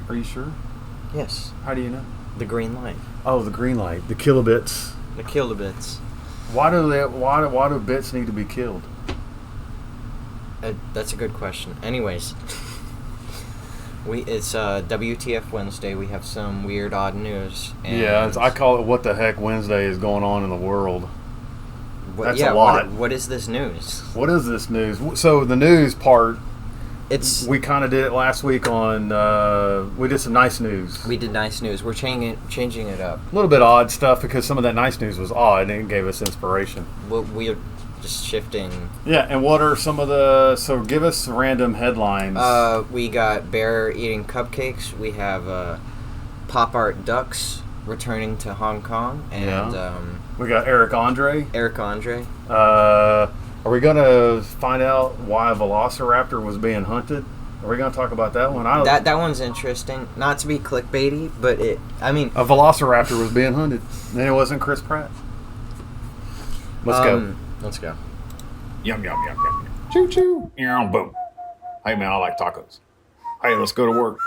Are you sure? Yes. How do you know? The green light. Oh, the green light. The kilobits. The kilobits. Why do bits need to be killed? That's a good question. Anyways, it's WTF Wednesday. We have some weird, odd news. And I call it "What the heck Wednesday is going on in the world." That's a lot. What is this news? What is this news? So the news part, we kind of did it last week on. We did some nice news. We did nice news. We're changing it up. A little bit odd stuff because some of that nice news was odd and it gave us inspiration. We're just shifting. Yeah, and what are some of the? So give us random headlines. We got bear eating cupcakes. We have pop art ducks returning to Hong Kong, and we got Eric Andre. Are we going to find out why a velociraptor was being hunted? Are we going to talk about that one? That one's interesting. Not to be clickbaity, but a velociraptor was being hunted, and it wasn't Chris Pratt. Let's go. Let's go. Yum, yum, yum, yum. Choo, choo. Boom. Hey, man, I like tacos. Hey, let's go to work.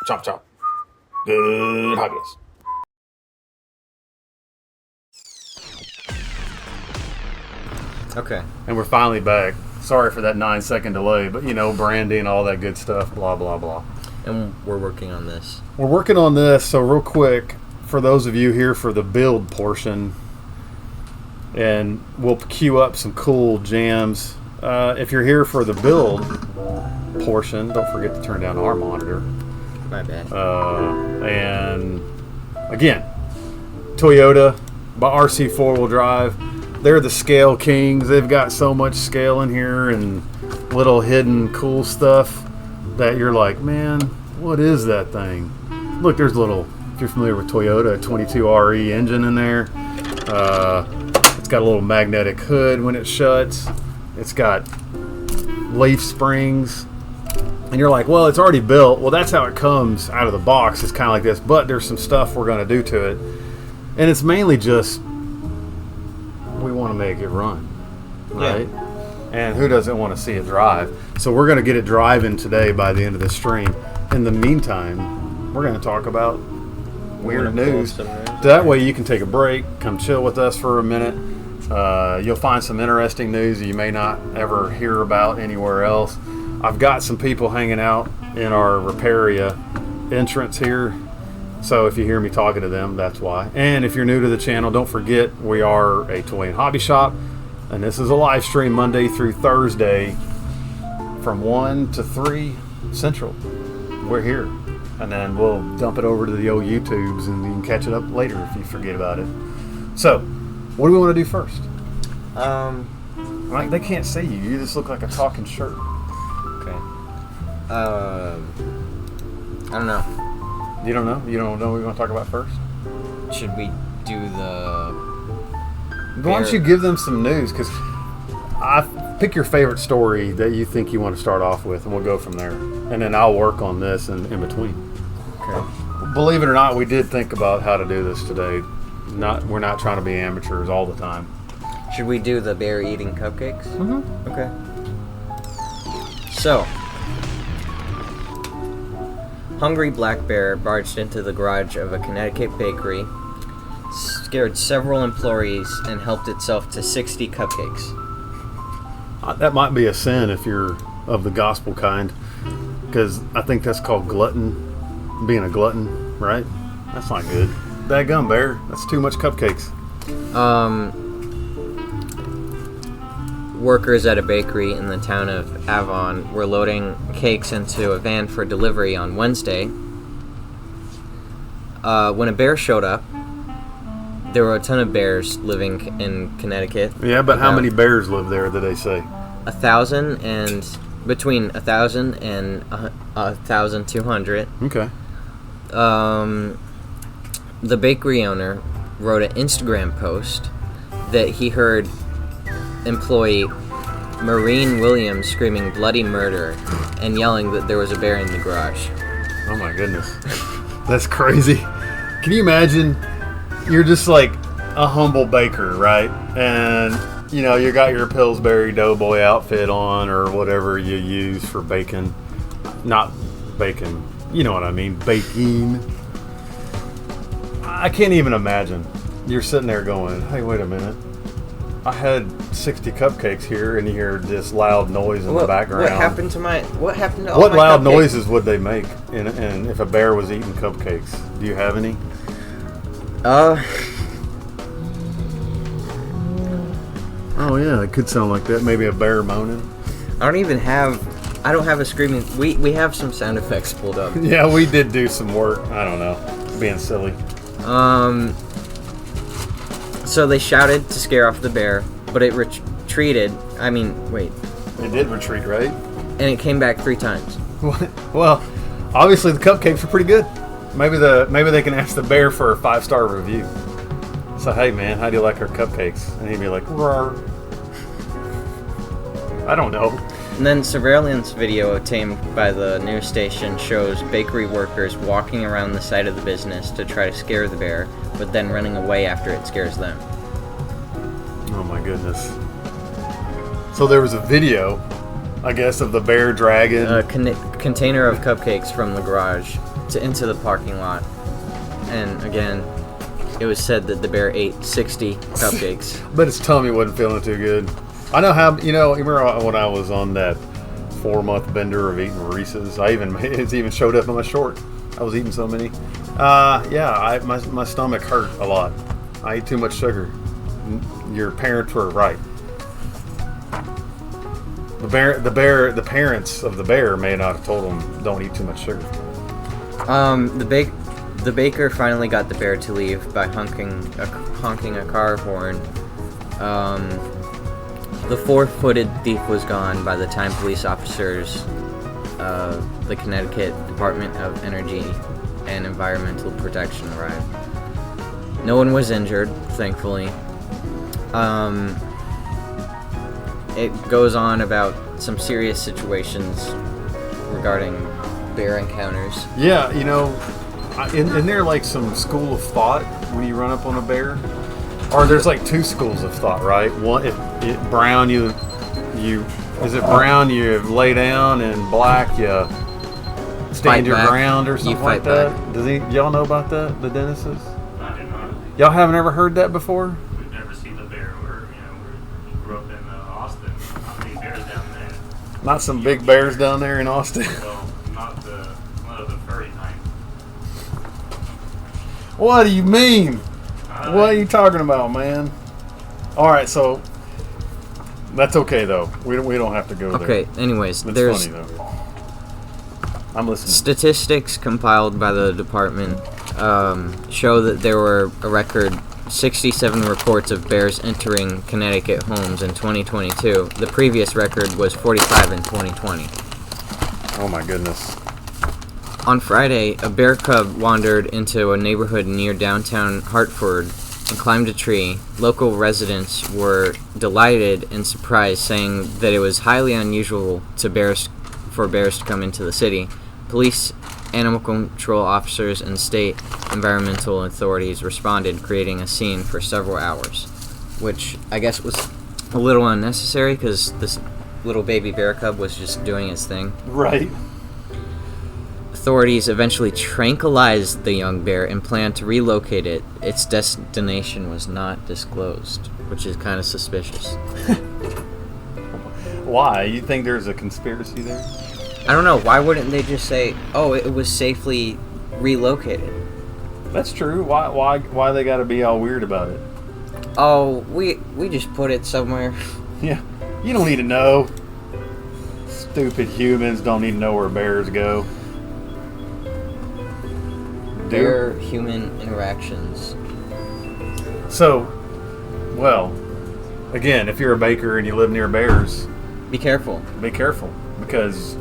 Chop, chop. Good hobbies. Okay. And we're finally back. Sorry for that 9-second delay, but branding, all that good stuff, blah, blah, blah. And we're working on this. We're working on this, so real quick, for those of you here for the build portion, and we'll queue up some cool jams. If you're here for the build portion, don't forget to turn down our monitor. My bad. And again, Toyota by RC4WD Drive. They're the scale kings. They've got so much scale in here and little hidden cool stuff that you're like, man, what is that thing? Look, there's if you're familiar with Toyota, a 22RE engine in there. It's got a little magnetic hood when it shuts. It's got leaf springs. And you're like, well, it's already built. Well, that's how it comes out of the box. It's kind of like this. But there's some stuff we're going to do to it. And it's mainly just we want to make it run, right? Yeah. And who doesn't want to see it drive? So we're going to get it driving today by the end of the stream. In the meantime, we're going to talk about weird news. That way you can take a break, come chill with us for a minute. You'll find some interesting news you may not ever hear about anywhere else. I've got some people hanging out in our Reparia entrance here. So if you hear me talking to them, that's why. And if you're new to the channel, don't forget we are a toy and hobby shop. And this is a live stream Monday through Thursday from 1 to 3 Central. We're here. And then we'll dump it over to the old YouTubes and you can catch it up later if you forget about it. So, what do we want to do first? They can't see you. You just look like a talking shirt. Okay. I don't know. You don't know? You don't know what we want to talk about first? Should we do the... Why don't you give them some news? Because pick your favorite story that you think you want to start off with, and we'll go from there. And then I'll work on this in between. Okay. Believe it or not, we did think about how to do this today. We're not trying to be amateurs all the time. Should we do the bear eating cupcakes? Mm-hmm. Okay. So, hungry black bear barged into the garage of a Connecticut bakery, scared several employees, and helped itself to 60 cupcakes. That might be a sin if you're of the gospel kind, because I think that's called being a glutton, right? That's not good. Dadgum, bear. That's too much cupcakes. Workers at a bakery in the town of Avon were loading cakes into a van for delivery on Wednesday. When a bear showed up, there were a ton of bears living in Connecticut. Yeah, but how many bears live there, did they say? 1,000 and between 1,000 and 1,200. Okay. The bakery owner wrote an Instagram post that he heard employee Maureen Williams screaming bloody murder and yelling that there was a bear in the garage. Oh my goodness. That's crazy. Can you imagine? You're just like a humble baker, right? And you got your Pillsbury Doughboy outfit on or whatever you use for baking. Not bacon. You know what I mean? Baking. I can't even imagine. You're sitting there going, hey, wait a minute. I had 60 cupcakes here, and you hear this loud noise in the background. What happened to all What my loud cupcakes? noises would they make? And if a bear was eating cupcakes, do you have any? Oh yeah, it could sound like that. Maybe a bear moaning. I don't have a screaming. We have some sound effects pulled up. Yeah, we did do some work. I don't know, being silly. So they shouted to scare off the bear, but it retreated. I mean, wait. It did retreat, right? And it came back 3 times. Well, obviously the cupcakes are pretty good. Maybe they can ask the bear for a 5-star review. So, hey man, how do you like our cupcakes? And he'd be like, roar. I don't know. And then surveillance video obtained by the news station shows bakery workers walking around the side of the business to try to scare the bear, but then running away after it scares them. Oh my goodness. So there was a video, I guess, of the bear dragging A container of cupcakes from the garage into the parking lot. And again, it was said that the bear ate 60 cupcakes. But his tummy wasn't feeling too good. I know how, you remember when I was on that 4-month bender of eating Reese's? It even showed up in my short. I was eating so many. My stomach hurt a lot. I ate too much sugar. Your parents were right. The parents of the bear may not have told him don't eat too much sugar. The baker finally got the bear to leave by honking a car horn. The 4-footed thief was gone by the time police officers, the Connecticut Department of Energy and Environmental Protection arrived. No one was injured, thankfully. It goes on about some serious situations regarding bear encounters. Yeah, isn't there like some school of thought when you run up on a bear? Or there's like 2 schools of thought, right? One, if brown, you lay down, and black, you stand your ground or something like that? Y'all know about that, the Dennises? I did not. Y'all haven't ever heard that before? We've never seen the bear. We grew up in Austin. Not many bears down there. Not some big bears down there in Austin. Well, not one of the furry kind. What do you mean? What are you talking about, man? All right, so that's okay though. We don't have to go there. Okay, anyways, That's there's funny though. I'm listening. statistics compiled by the department show that there were a record 67 reports of bears entering Connecticut homes in 2022. The previous record was 45 in 2020. Oh my goodness. On Friday, a bear cub wandered into a neighborhood near downtown Hartford and climbed a tree. Local residents were delighted and surprised, saying that it was highly unusual for bears to come into the city. Police, animal control officers, and state environmental authorities responded, creating a scene for several hours, which I guess was a little unnecessary because this little baby bear cub was just doing his thing. Right. Authorities eventually tranquilized the young bear and planned to relocate it. Its destination was not disclosed, which is kind of suspicious. Why? You think there's a conspiracy there? I don't know. Why wouldn't they just say, "Oh, it was safely relocated"? That's true. Why they got to be all weird about it? Oh, we just put it somewhere. Yeah. You don't need to know. Stupid humans don't need to know where bears go. Bear-human interactions. So, well, again, if you're a baker and you live near bears, Be careful. be careful because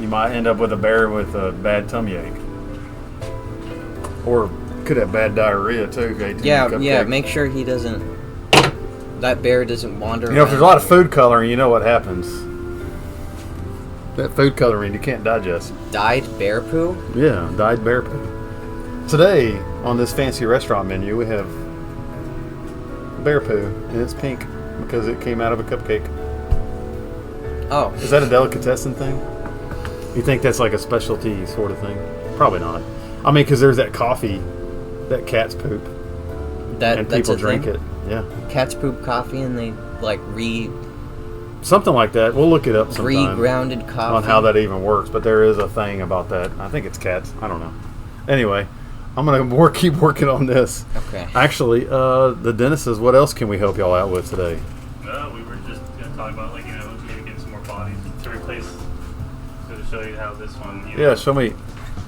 you might end up with a bear with a bad tummy ache, or could have bad diarrhea too. If you ate too many Yeah. cupcakes. Make sure that bear doesn't wander You know, if there's a around. lot of food coloring, you know what happens. That food coloring you can't digest. Dyed bear poo? Yeah, dyed bear poo. Today, on this fancy restaurant menu, we have bear poo, and it's pink because it came out of a cupcake. Oh. Is that a delicatessen thing? You think that's like a specialty sort of thing? Probably not. I mean, because there's that coffee, that cat's poop, and That's people a drink thing? it. Yeah, Cats poop coffee and they like something like that. We'll look it up sometime re-grounded coffee. on how that even works. But there is a thing about that. I think it's cats. I don't know. Anyway, I'm gonna keep working on this. Okay. Actually, the dentist says, what else can we help y'all out with today? We were just gonna talk about maybe getting some more bodies to replace. To show you how this one. Yeah, show me.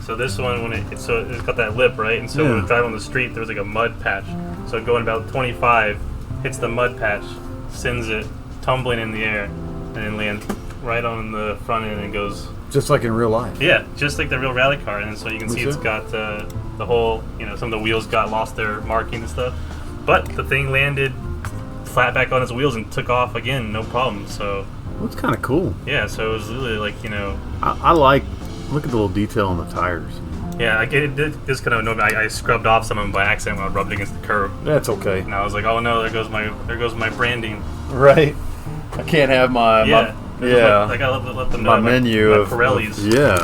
So this one, when it's got that lip, right? And so Yeah. when we drive on the street, there was like a mud patch. So going about 25, hits the mud patch, sends it tumbling in the air, and then lands right on the front end and goes. Just like in real life. Yeah, just like the real rally car. And so you can see it's it? got the whole, some of the wheels lost their marking and stuff. But the thing landed flat back on its wheels and took off again, no problem. So. Well, it's kind of cool. Yeah, so it was really like, I like, look at the little detail on the tires. Yeah, it just kind of annoyed me. I scrubbed off some of them by accident when I rubbed it against the curb. That's okay. And I was like, oh no, there goes my branding. Right. I can't have my I gotta let them know my menu my of Pirellis. Yeah.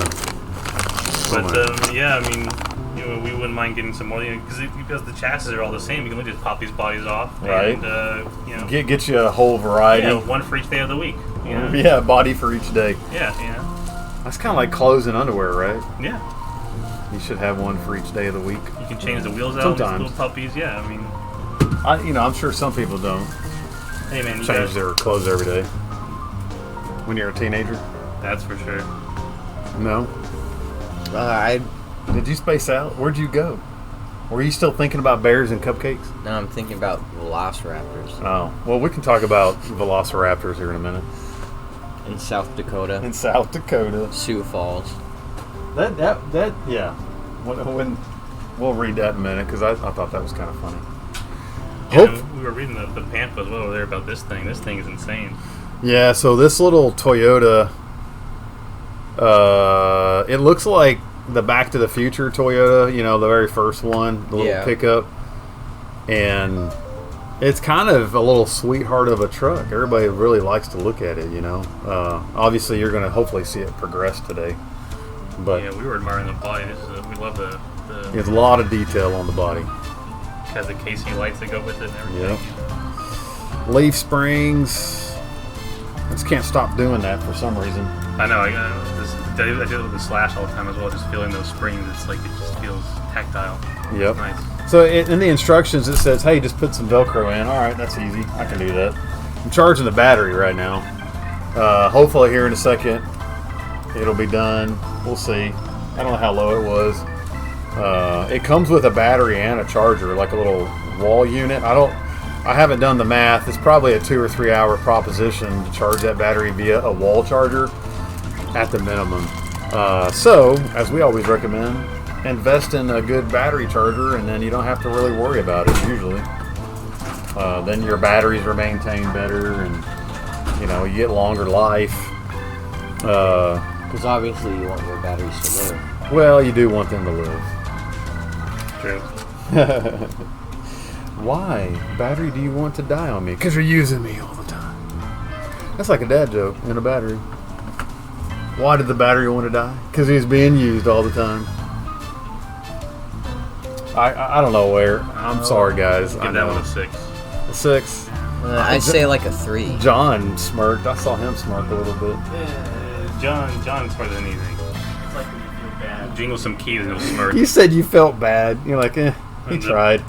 But I mean, we wouldn't mind getting some more, because the chassis are all the same. You can just pop these bodies off, right? And get you a whole variety. Yeah, one for each day of the week. Yeah, body for each day. Yeah, That's kind of like clothes and underwear, right? Yeah. You should have one for each day of the week. You can change the wheels out. Sometimes. These little puppies. Yeah, I mean. I'm sure some people don't Hey man, change their clothes every day. When you're a teenager. That's for sure. No. Did you space out? Where'd you go? Were you still thinking about bears and cupcakes? No, I'm thinking about velociraptors. Oh, well, we can talk about velociraptors here in a minute. In South Dakota. In South Dakota. Sioux Falls. Yeah. When we'll read that in a minute, because I thought that was kind of funny. Yeah, we were reading the pamphlet as well over there about this thing. This thing is insane. Yeah, so this little Toyota, it looks like the Back to the Future Toyota, the very first one, the little pickup. And it's kind of a little sweetheart of a truck. Everybody really likes to look at it, Obviously, you're going to hopefully see it progress today. But yeah, we were admiring the body. We love the there's a lot of detail on the body. Has the KC lights that go with it and everything. Yeah. Leaf springs. I just can't stop doing that for some reason. I know. I do it with the Slash all the time as well. Just feeling those springs. It's like it just feels tactile. Yep. It's nice. So in the instructions it says, hey, just put some Velcro in. All right, that's easy. I can do that. I'm charging the battery right now. Hopefully here in a second it'll be done. We'll see. I don't know how low it was. It comes with a battery and a charger, like a little wall unit. I haven't done the math. It's probably a 2 or 3 hour proposition to charge that battery via a wall charger at the minimum. So, as we always recommend, invest in a good battery charger, and then you don't have to really worry about it usually. Then your batteries are maintained better, and you get longer life. Because obviously you want your batteries to live. Well, you do want them to live. True. Why, battery, do you want to die on me? Because you're using me all the time. That's like a dad joke in a battery. Why did the battery want to die? Because he's being used all the time. I don't know where. I'm sorry, guys. Give that one a 6. A 6. I'd say like a 3. John smirked. I saw him smirk a little bit. John's smarter than anything. It's like when you feel bad. Jingle some keys and he'll smirk. You said you felt bad. You're like, he tried.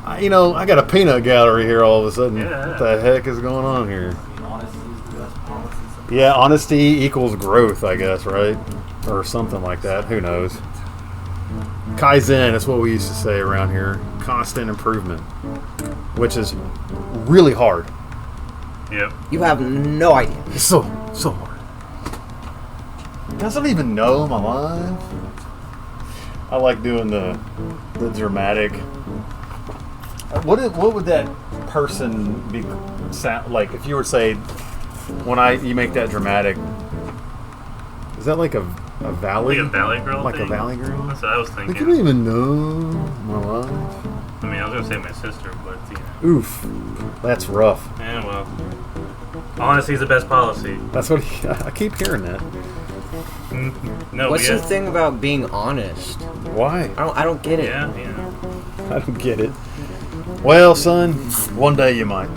I got a peanut gallery here all of a sudden. Yeah. What the heck is going on here? Honesty is the best policy. Yeah, honesty equals growth, I guess, right? Or something like that. Who knows? Kaizen is what we used to say around here. Constant improvement. Which is really hard. Yep. You have no idea. It's so hard. Doesn't even know I'm alive. I like doing the dramatic. What would that person be sound like if you were to say when you make that dramatic? Is that like a valley? Like a valley girl. Like thing? a valley girl? That's what I was Like thinking. you don't even know my life. I mean, I was gonna say my sister, but Oof, that's rough. yeah, well, honesty is the best policy. That's what I keep hearing that. No, What's we the thing about being honest? Why? I don't get it. Yeah. I don't get it. Well, son, one day you might.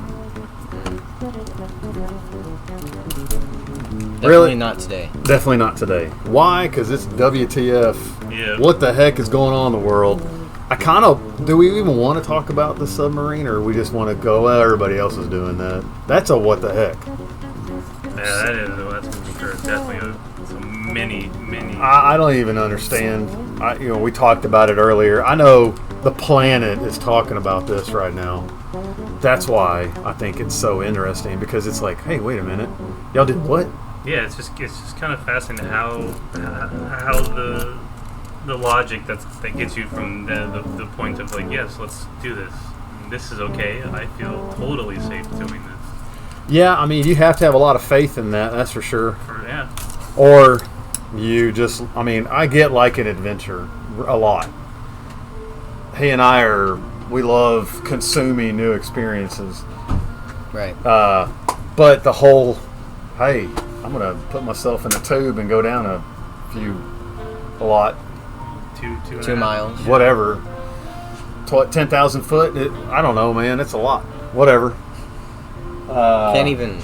Definitely Really? not today. Definitely not today. Why? Because it's WTF. Yeah. What the heck is going on in the world? I kind of... Do we even want to talk about the submarine, or we just want to go, well, everybody else is doing that? That's a what the heck. Yeah, that's for sure. Definitely some many. I don't even understand. We talked about it earlier. I know the planet is talking about this right now. That's why I think it's so interesting, because it's like, hey, wait a minute, y'all did what? Yeah, it's just kind of fascinating how the logic that gets you from the point of like, yes, let's do this. This is okay. I feel totally safe doing this. Yeah, I mean, you have to have a lot of faith in that. That's for sure. Yeah. Or you just, I mean, I get like an adventure a lot. He and we love consuming new experiences. Right. But the whole, hey, I'm going to put myself in a tube and go down a lot, 2 miles. whatever. 10,000 foot, I don't know, man. It's a lot. Whatever. Can't even.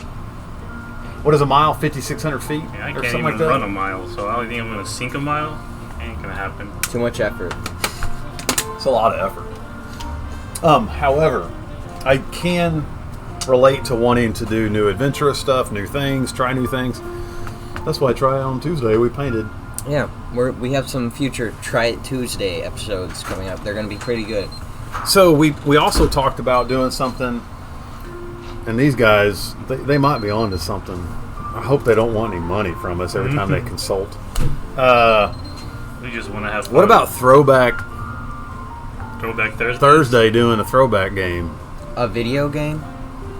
What is a mile? 5,600 feet? Yeah, I or can't something even like that? run a mile, so I don't think I'm going to sink a mile. Ain't going to happen. Too much effort. It's a lot of effort. However, I can relate to wanting to do new adventurous stuff, new things, try new things. That's why I try on Tuesday. We painted. Yeah, we have some future Try It Tuesday episodes coming up. They're going to be pretty good. So we also talked about doing something, and these guys, they might be on to something. I hope they don't want any money from us every time they consult. We just want to have fun. What about Throwback Thursday? Thursday doing a throwback game? A video game?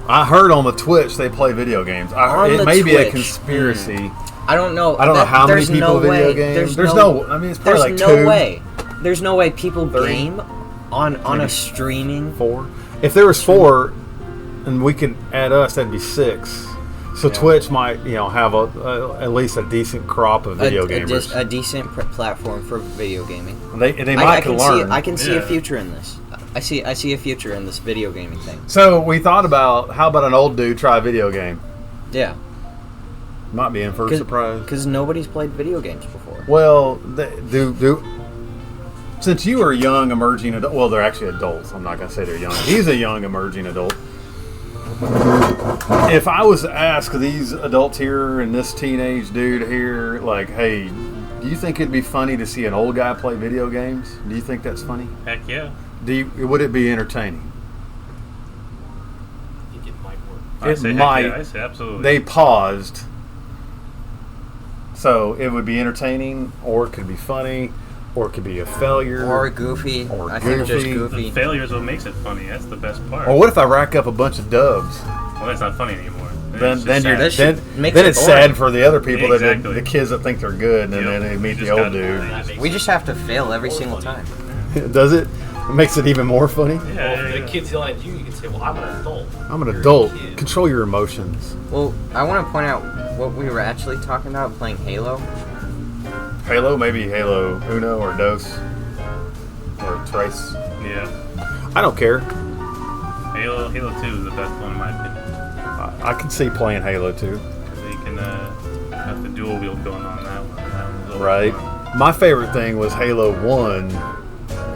I heard on the Twitch they play video games. It may be a conspiracy. I don't know. I don't know how many people video games. There's no. I mean, it's probably like There's no two. way. There's no way people 3, game on maybe a streaming. 4. If there was 4, and we could add us, that'd be 6. So Yeah. Twitch might, have at least a decent crop of video gamers. A decent platform for video gaming. They might can learn. I can see a Yeah. future in this. I see a future in this video gaming thing. So we thought about, how about an old dude try a video game? Yeah. Might be in for a surprise. Because nobody's played video games before. Well, since you are a young emerging adult, well, they're actually adults. I'm not going to say they're young. He's a young emerging adult. If I was to ask these adults here and this teenage dude here, like, hey, do you think it'd be funny to see an old guy play video games? Do you think that's funny? Heck yeah. Would it be entertaining? I think it might work. I It say might. heck yeah. I say absolutely. They paused. So it would be entertaining, or it could be funny, or it could be a failure. Or goofy. Or I think just goofy. goofy. The failure is what makes it funny. That's the best part. Or what if I rack up a bunch of dubs? Well, that's not funny anymore. Then That shit makes then it it's boring. sad for the other people, Exactly. the kids that think they're good, and then they meet the old dude. We just have to fail every single time. Does it? It makes it even more funny. Yeah, If the kid's yelling at you, you can say, well, I'm an adult. I'm an You're a adult. kid. Control your emotions. Well, I want to point out what we were actually talking about, playing Halo. Halo, maybe Halo Uno or Dos or Trace. Yeah. I don't care. Halo 2 is the best one in my opinion. I can see playing Halo 2. Because you can have the dual wheel going on that one. That one's always Right. fun. My favorite thing was Halo 1,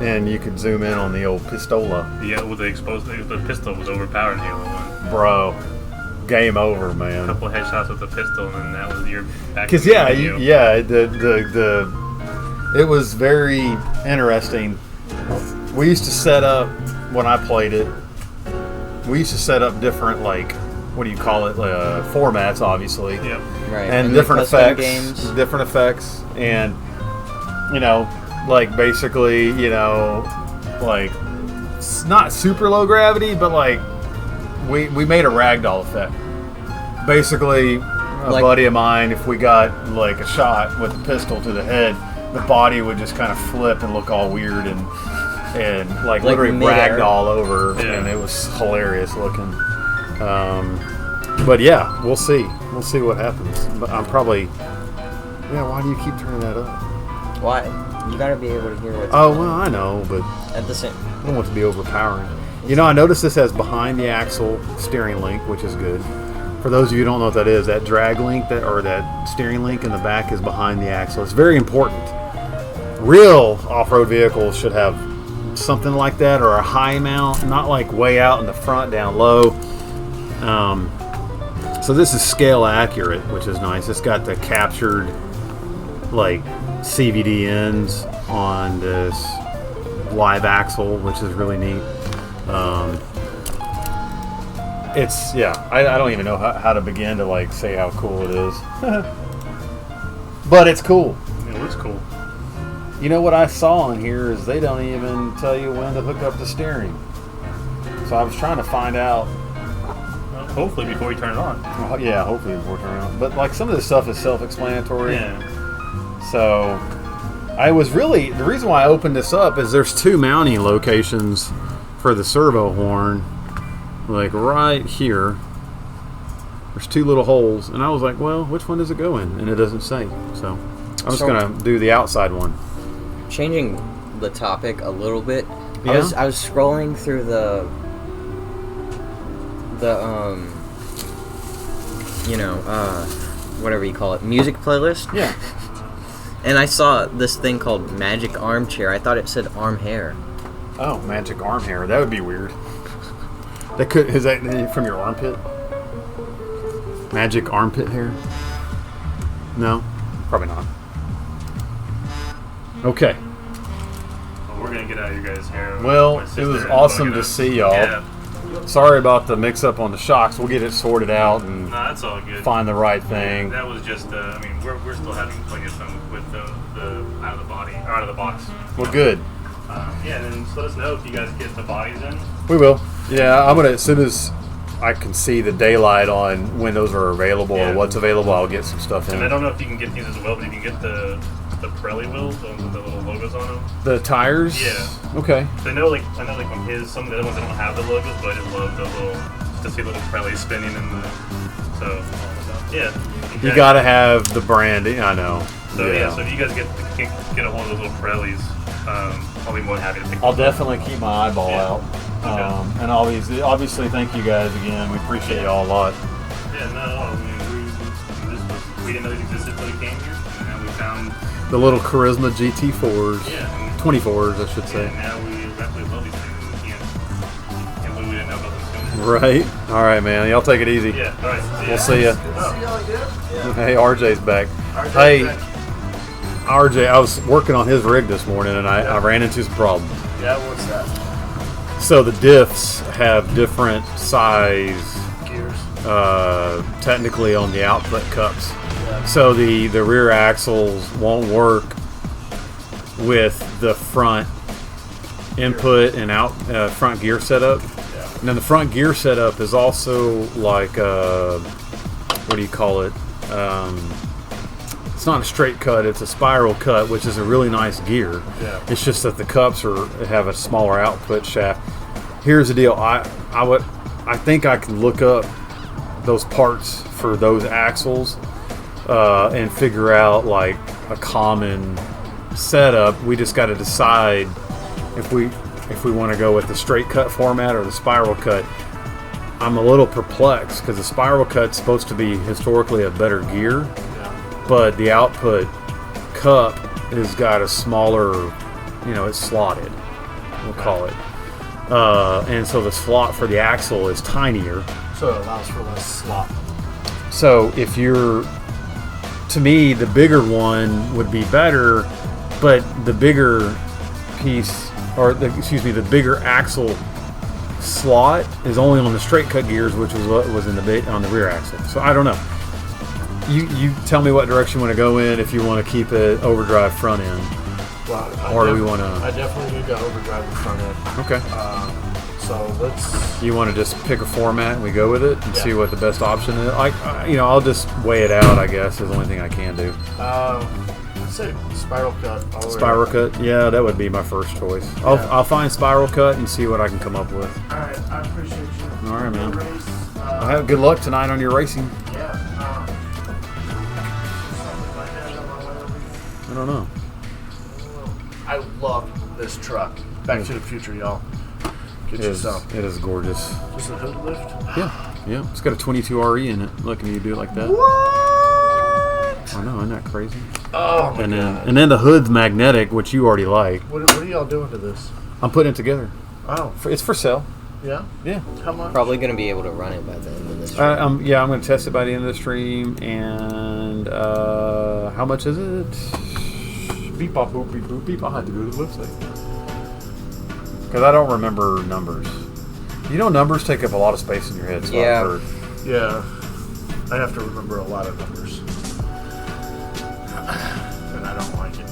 and you could zoom in on the old pistola. Yeah, with the pistol was overpowered in Halo 1. Bro, game over, A man. couple headshots with the pistol, and then that was your back. Because in the game. it was very interesting. We used to set up, when I played it, we used to set up different, like, what do you call it, formats, obviously. Yep. Right. And the different custom effects, games. and like basically, like not super low gravity, but like we made a ragdoll effect. Basically, a buddy of mine, if we got like a shot with a pistol to the head, the body would just kind of flip and look all weird and like literally midair. ragdoll over, Yeah. and it was hilarious looking. But yeah, we'll see. We'll see what happens. But I'm probably, Yeah, why do you keep turning that up? Why? You gotta be able to hear what's Oh, going well, on I know, but at the same. I don't want it to be overpowering. You know, I noticed this has behind the axle steering link, which is good. For those of you who don't know what that is, that drag link or that steering link in the back is behind the axle. It's very important. Real off-road vehicles should have something like that, or a high mount, not like way out in the front, down low. So this is scale accurate, which is nice. It's got the captured like CVD ends on this live axle, which is really neat. It's I don't even know how to begin to like say how cool it is. But it's cool. It looks cool. You know what I saw in here is they don't even tell you when to hook up the steering. So I was trying to find out. Well, hopefully before you turn it on. Yeah, hopefully before turning it on. But like some of this stuff is self-explanatory. Yeah. So I was really, the reason why I opened this up is there's 2 mounting locations for the servo horn. Like right here. There's 2 little holes. And I was like, well, which one does it go in? And it doesn't say. So I'm just going to do the outside one. Changing the topic a little bit. Yeah? I was scrolling through the whatever you call it, music playlist. Yeah. And I saw this thing called Magic Armchair. I thought it said arm hair. Oh, magic arm hair. That would be weird. Is that from your armpit? Magic armpit hair? No? Probably not. Okay. Well, we're gonna get out of your guys' hair. Well, My it sister was and awesome we're to gonna- see y'all. Yeah. Sorry about the mix-up on the shocks. We'll get it sorted out and No, that's all good. find the right thing. That was just. I mean, we're still having plenty of fun with the out of the body, or out of the box. Well, good. Yeah, and then just let us know if you guys get the bodies in. We will. Yeah, I'm gonna, as soon as I can see the daylight on when those are available Yeah. or what's available, I'll get some stuff And I in. don't know if you can get these as well, but you can get the Pirelli wheels, the ones with the little logos on them. The tires? Yeah. Okay. So I know like on his, some of the other ones they don't have the logos, but I just love the little, to see little Pirelli spinning in the. So yeah. You gotta have the branding. I know. So yeah. So if you guys get a hold of those little Pirellis, I'll be more than happy to pick I'll them up. definitely keep my eyeball Yeah. out. Okay. And obviously, thank you guys again. We appreciate y'all a lot. Yeah, no, I mean, we didn't know these existed until we came here, and now we found. The little Charisma GT4s, Yeah. I mean, 24s, I should yeah, say. now we absolutely love these things. And we can't believe we didn't know about them sooner. Right. All right, man. Y'all take it easy. Yeah. All right. We'll see ya. Oh. Hey, RJ's back. Hey, RJ, I was working on his rig this morning, and I ran into some problems. Yeah, what's that? So the diffs have different size, Gears. technically on the output cups. So the rear axles won't work with the front input and out front gear setup. And then the front gear setup is also like what do you call it? It's not a straight cut; it's a spiral cut, which is a really nice gear. Yeah. It's just that the cups have a smaller output shaft. Here's the deal: I think I can look up those parts for those axles and figure out like a common setup. We just got to decide if we want to go with the straight cut format or the spiral cut. I'm a little perplexed because the spiral cut's supposed to be historically a better gear, but the output cup has got a smaller, it's slotted, we'll call it. And so the slot for the axle is tinier. So it allows for less slop. So if to me, the bigger one would be better, but the bigger piece, the bigger axle slot is only on the straight cut gears, which was what was on the rear axle. So I don't know. You tell me what direction you want to go in if you want to keep it overdrive front end. Well, Or do we wanna- I definitely need to overdrive the front end. Okay. So let's. You want to just pick a format and we go with it and Yeah. see what the best option is? I'll just weigh it out, I guess, is the only thing I can do. Let's say spiral cut. all the way Spiral up. cut? Yeah, that would be my first choice. I'll find spiral cut and see what I can come up with. All right, I appreciate you. All right, man. Race, Well, have good luck tonight on your racing. yeah. Something like that on my way. I don't know. I love this truck. Back to the Future, y'all. Get It you is, some. it is gorgeous. Just a hood lift. Yeah. It's got a 22 RE in it. Look, can you do it like that? What? I know, isn't that crazy? Oh my And then, god. and then the hood's magnetic, which you already like. What are y'all doing to this? I'm putting it together. Oh, It's for sale. yeah. Yeah. How much? Probably going to be able to run it by the end of this. I'm going to test it by the end of the stream. And how much is it? Beep, bop, boop, beep, boop, beep. I'll have to go to the website. Because I don't remember numbers. You know, numbers take up a lot of space in your head. So Yeah. I've heard. Yeah. I have to remember a lot of numbers. And I don't like it.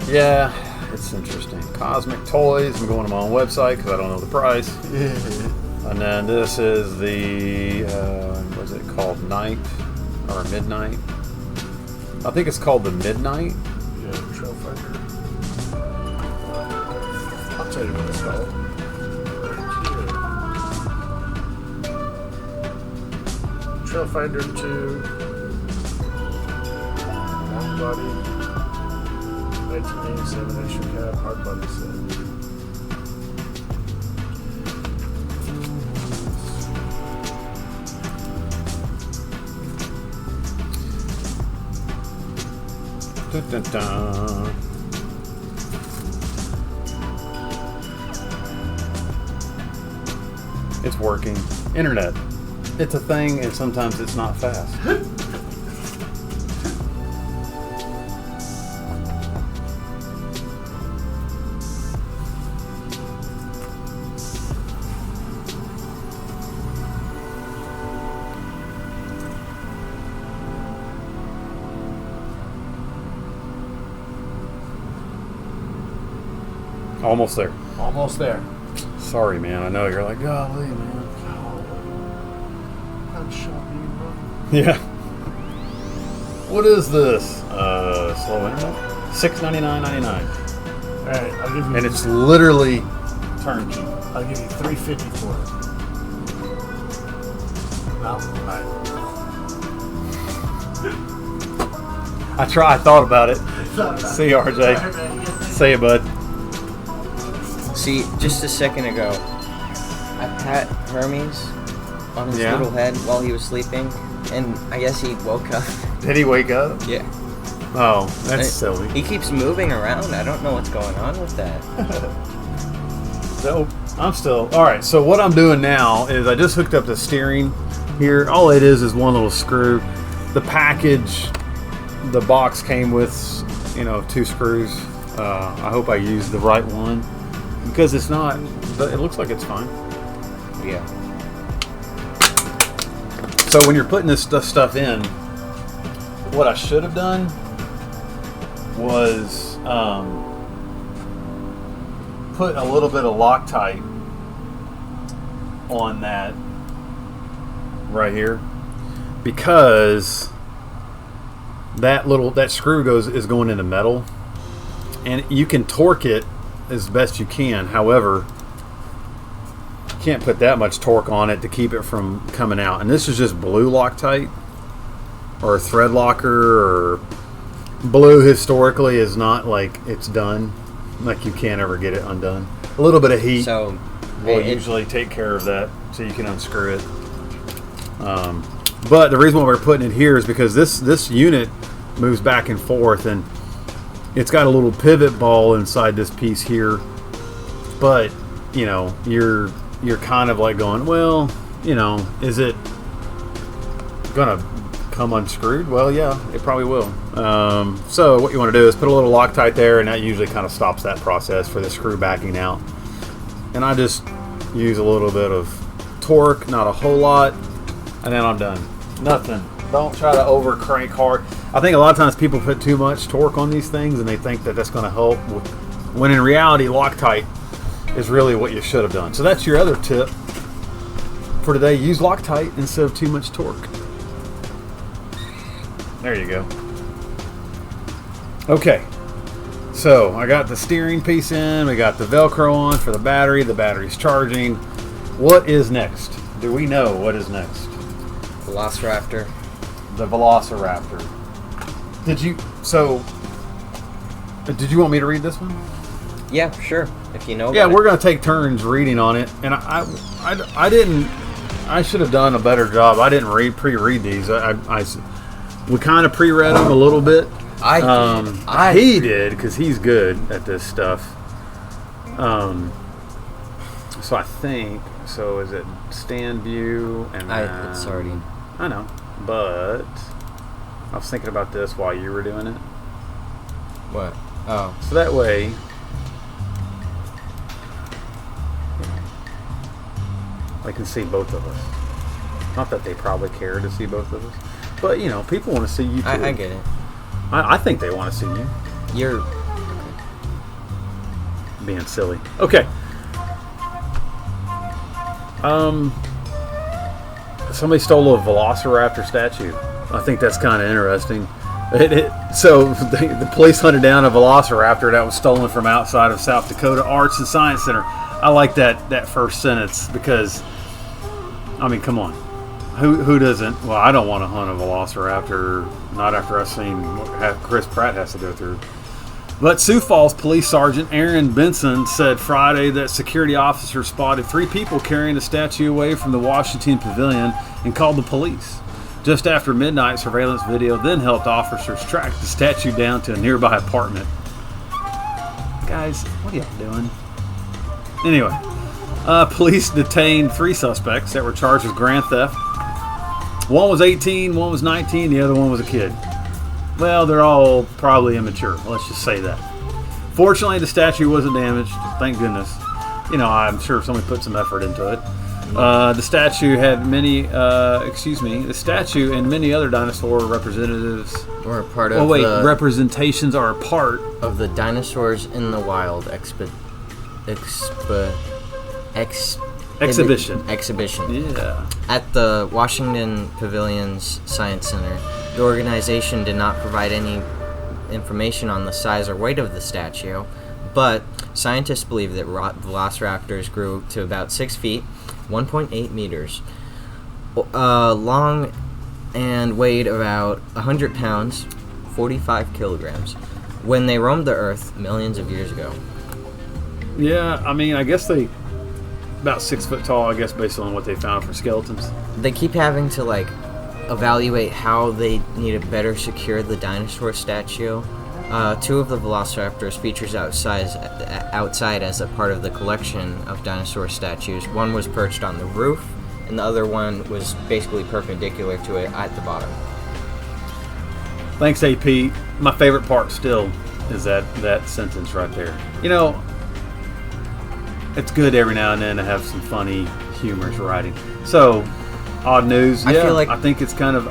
Yeah, it's interesting. Cosmic Toys. I'm going to my own website because I don't know the price. And then this is the, what is it called? Night or Midnight? I think it's called the Midnight. Yeah, Trail Finder. I'll tell you what it's called. Right here. Trail Finder 2. Long body. 1987 extra cab hard body set. Dun, dun, dun. It's working. Internet. It's a thing, and sometimes it's not fast. Almost there. Almost there. Sorry, man. I know you're like, golly, man. I'm shopping, bro. Yeah. What is this? Slow internet. $699.99, Alright, I'll give you and it's literally turnkey. $350 for it. No, alright. I thought about it. See you, RJ. Say it, bud. See, just a second ago, I pat Hermes on his little head while he was sleeping, and I guess he woke up. Did he wake up? Yeah. Oh, that's silly. He keeps moving around. I don't know what's going on with that. So I'm still all right. So what I'm doing now is I just hooked up the steering here. All it is one little screw. The package, the box came with 2 screws. I hope I used the right one because it's not. It looks like it's fine. Yeah. So when you're putting this stuff in, what I should have done was put a little bit of Loctite on that right here, because that screw is going into metal, and you can torque it as best you can. However, you can't put that much torque on it to keep it from coming out. And this is just blue Loctite or a thread locker, or blue historically is not like it's done. Like you can't ever get it undone. A little bit of heat So, will usually take care of that, so you can unscrew it. But the reason why we're putting it here is because this unit moves back and forth, and it's got a little pivot ball inside this piece here. But you're kind of like going, well, is it gonna come unscrewed? Well, yeah, it probably will. So what you want to do is put a little Loctite there, and that usually kind of stops that process for the screw backing out. And I just use a little bit of torque, not a whole lot, and then I'm done. Nothing. Don't try to over crank hard. I think a lot of times people put too much torque on these things, and they think that that's going to help, when in reality Loctite is really what you should have done. So that's your other tip for today. Use Loctite instead of too much torque. There you go. Okay, so I got the steering piece in, we got the Velcro on for the battery, the battery's charging. What is next? Do we know what is next? Velociraptor. The Velociraptor. Did you want me to read this one? Yeah, sure. If you know. Yeah, about we're going to take turns reading on it, and I didn't. I should have done a better job. I didn't pre-read these. We kind of pre-read them a little bit. He did because he's good at this stuff. So I think is it stand view and it's already. I know, but I was thinking about this while you were doing it. What? Oh, so that way. They can see both of us. Not that they probably care to see both of us, but people want to see you too. I get it. I think they want to see you. You're being silly. Okay. Somebody stole a Velociraptor statue. I think that's kind of interesting. So the police hunted down a Velociraptor that was stolen from outside of South Dakota Arts and Science Center. I like that first sentence because, I mean, come on. Who doesn't? Well, I don't want to hunt a Velociraptor, not after I've seen what Chris Pratt has to go through. But Sioux Falls Police Sergeant Aaron Benson said Friday that security officers spotted 3 people carrying the statue away from the Washington Pavilion and called the police. Just after midnight, surveillance video then helped officers track the statue down to a nearby apartment. Guys, what are y'all doing? Anyway, police detained 3 suspects that were charged with grand theft. One was 18, one was 19, the other one was a kid. Well, they're all probably immature. Let's just say that. Fortunately, the statue wasn't damaged. Thank goodness. I'm sure somebody put some effort into it. The statue had many, the statue and many other dinosaur representatives were a part of representations are a part of the Dinosaurs in the Wild exhibition. Yeah. At the Washington Pavilion's Science Center. The organization did not provide any information on the size or weight of the statue, but scientists believe that velociraptors grew to about 6 feet, 1.8 meters, long, and weighed about 100 pounds, 45 kilograms, when they roamed the Earth millions of years ago. Yeah, I mean, I guess they about 6 foot tall, I guess, based on what they found for skeletons. They keep having to, evaluate how they need to better secure the dinosaur statue. 2 of the velociraptors features outside as a part of the collection of dinosaur statues. One was perched on the roof, and the other one was basically perpendicular to it at the bottom. Thanks, AP. My favorite part still is that sentence right there. It's good every now and then to have some funny, humorous writing. So, odd news. Yeah, I think it's kind of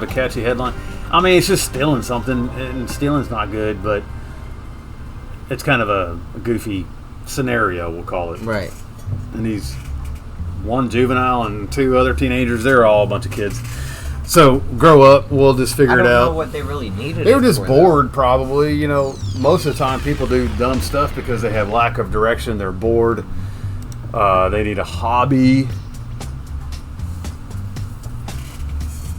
a catchy headline. I mean, it's just stealing something, and stealing's not good, but it's kind of a goofy scenario, we'll call it. Right. And he's one juvenile and 2 other teenagers. They're all a bunch of kids. So, grow up. We'll just figure it out. I don't know what they really needed. They were just bored, probably. Most of the time people do dumb stuff because they have lack of direction. They're bored. They need a hobby.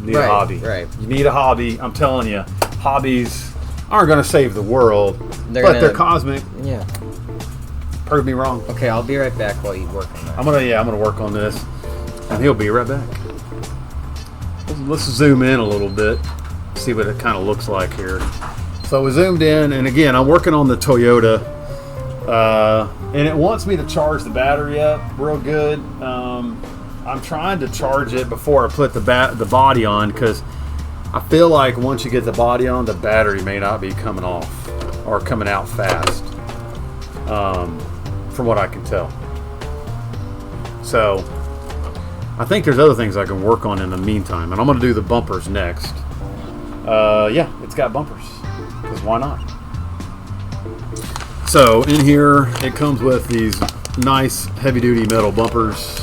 A hobby. Right. You need a hobby. I'm telling you, hobbies aren't going to save the world, they're cosmic. Yeah. Prove me wrong. Okay, I'll be right back while you work on that. I'm gonna work on this, and he'll be right back. Let's zoom in a little bit, see what it kind of looks like here. So we zoomed in, and again, I'm working on the Toyota, and it wants me to charge the battery up real good. I'm trying to charge it before I put the body on, because I feel like once you get the body on, the battery may not be coming off or coming out fast, from what I can tell. So I think there's other things I can work on in the meantime, and I'm going to do the bumpers next. Yeah, it's got bumpers, because why not? So in here, it comes with these nice heavy-duty metal bumpers.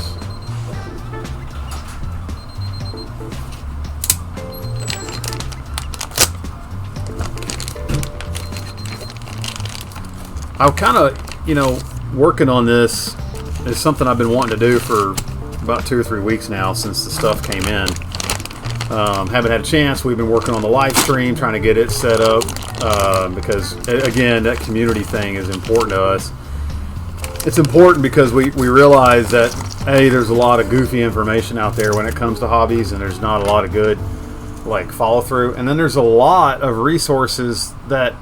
I'm kind of, working on this. It's something I've been wanting to do for about 2 or 3 weeks now since the stuff came in. Haven't had a chance. We've been working on the live stream, trying to get it set up because, again, that community thing is important to us. It's important because we realize that, hey, there's a lot of goofy information out there when it comes to hobbies, and there's not a lot of good like follow through. And then there's a lot of resources that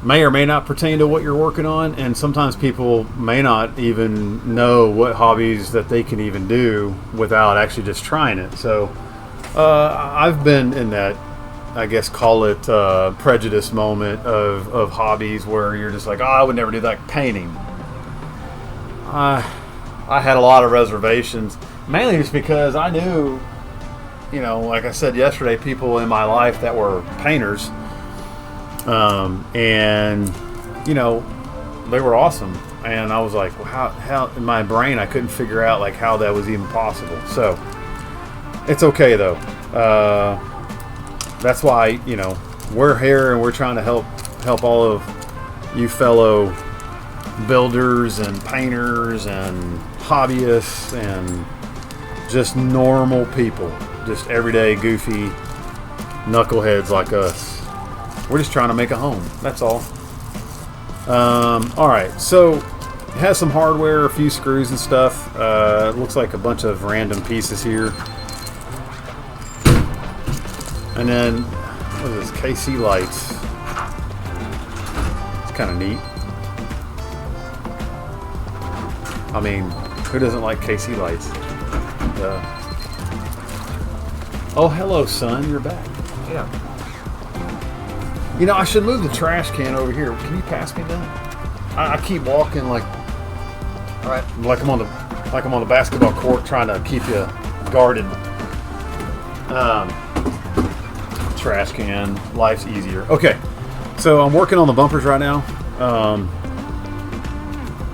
may or may not pertain to what you're working on, and sometimes people may not even know what hobbies that they can even do without actually just trying it. So I've been in that, I guess, call it prejudice moment of hobbies where you're just like, oh, I would never do that. Like painting, I had a lot of reservations, mainly just because I knew, you know, like I said yesterday, people in my life that were painters. And you know, they were awesome, and I was like, well, how in my brain I couldn't figure out like how that was even possible. So it's okay though. That's why, you know, we're here and we're trying to help all of you fellow builders and painters and hobbyists and just normal people, just everyday goofy knuckleheads like us. We're just trying to make a home. That's all. All right. So it has some hardware, a few screws and stuff. It looks like a bunch of random pieces here. And then, what is this? KC lights. It's kind of neat. I mean, who doesn't like KC lights? Oh, hello, son. You're back. Yeah. You know, I should move the trash can over here. Can you pass me that? I keep walking like I'm on the basketball court trying to keep you guarded. Trash can. Life's easier. Okay, so I'm working on the bumpers right now.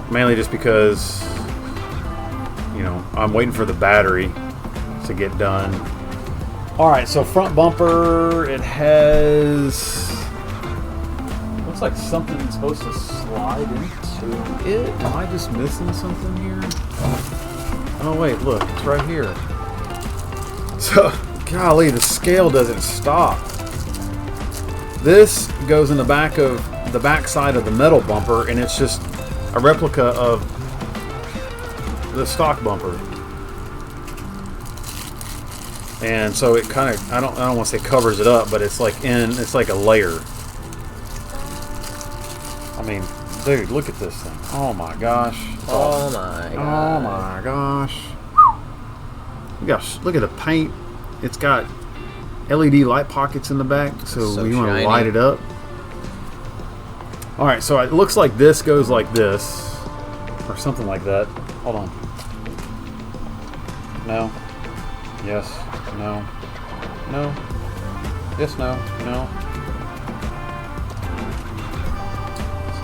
Mainly just because, you know, I'm waiting for the battery to get done. All right, so front bumper, it has. Looks like something's supposed to slide into it. Am I just missing something here? Oh wait, look, it's right here. So, golly, the scale doesn't stop. This goes in the back side of the metal bumper, and it's just a replica of the stock bumper. And so it kind of, I don't want to say covers it up, but it's like a layer. I mean, dude, look at this thing. Oh my gosh. Oh my gosh. Oh my gosh. Gosh, look at the paint. It's got LED light pockets in the back, so you want to light it up. All right, so it looks like this goes like this, or something like that. Hold on. No. Yes. No. No. Yes. No. No.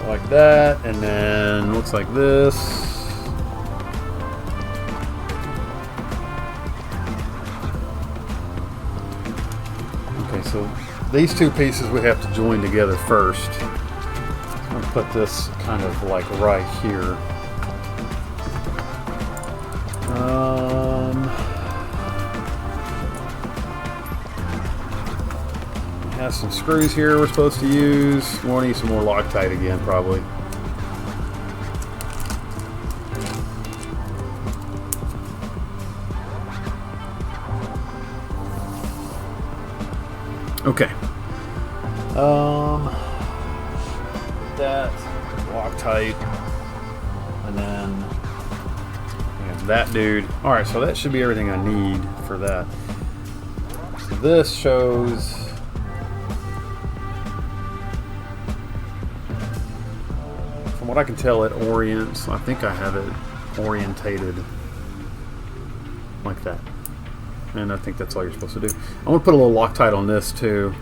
Like that, and then looks like this. Okay, so these two pieces we have to join together first. I'm going to put this kind of like right here. Have some screws here we're supposed to use. We'll need some more Loctite again, probably. Okay. That Loctite, and then we have that dude. All right, so that should be everything I need for that. So this shows. From what I can tell, it orients. I think I have it orientated like that. And I think that's all you're supposed to do. I'm going to put a little Loctite on this too,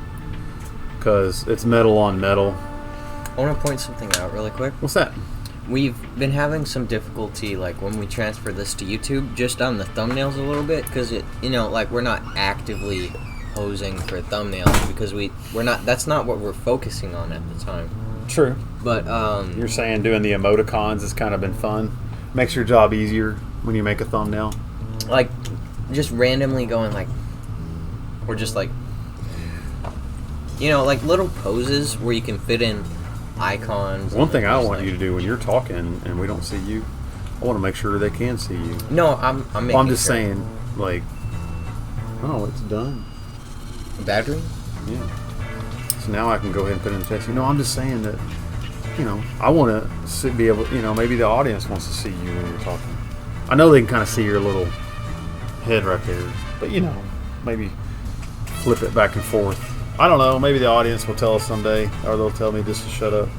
because it's metal on metal. I want to point something out really quick. What's that? We've been having some difficulty, like when we transfer this to YouTube, just on the thumbnails a little bit, because it, you know, like we're not actively posing for thumbnails because we're not. That's not what we're focusing on at the time. True. But you're saying doing the emoticons has kind of been fun. Makes your job easier when you make a thumbnail. Like just randomly going like, or just like, you know, like little poses where you can fit in icons. One thing I want you to do when you're talking and we don't see you, I want to make sure they can see you. No, I'm making Well, I'm just sure. saying, like, oh, it's done. Battery? Yeah. So now I can go ahead and put it in the text. I'm just saying that, I want to be able, maybe the audience wants to see you when you're talking. I know they can kind of see your little head right there, but, maybe flip it back and forth. I don't know. Maybe the audience will tell us someday, or they'll tell me just to shut up.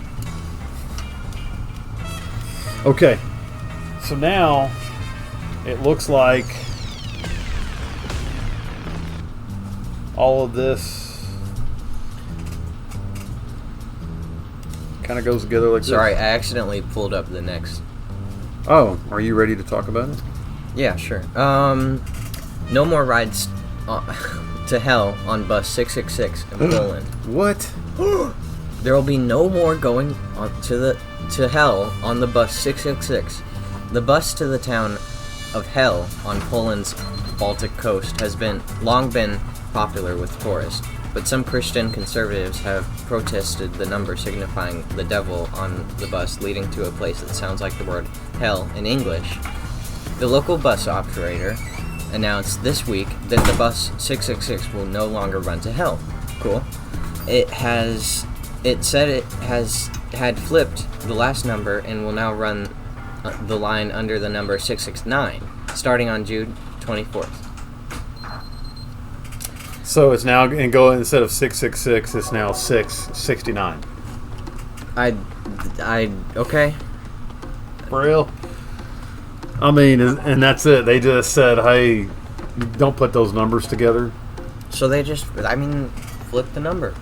Okay. So now it looks like all of this kind of goes together like Sorry, this. I accidentally pulled up the next. Oh, are you ready to talk about it? Yeah, sure. No more rides to hell on bus 666 in Poland. What? There will be no more going on to hell on the bus 666. The bus to the town of Hell on Poland's Baltic coast has long been popular with tourists, but some Christian conservatives have protested the number signifying the devil on the bus, leading to a place that sounds like the word hell in English. The local bus operator announced this week that the bus 666 will no longer run to hell. Cool. It said it had flipped the last number and will now run the line under the number 669, starting on June 24th. So it's now going to go, instead of 666, it's now 669. Okay. For real? I mean, and that's it. They just said, hey, don't put those numbers together. So they just, flip the number.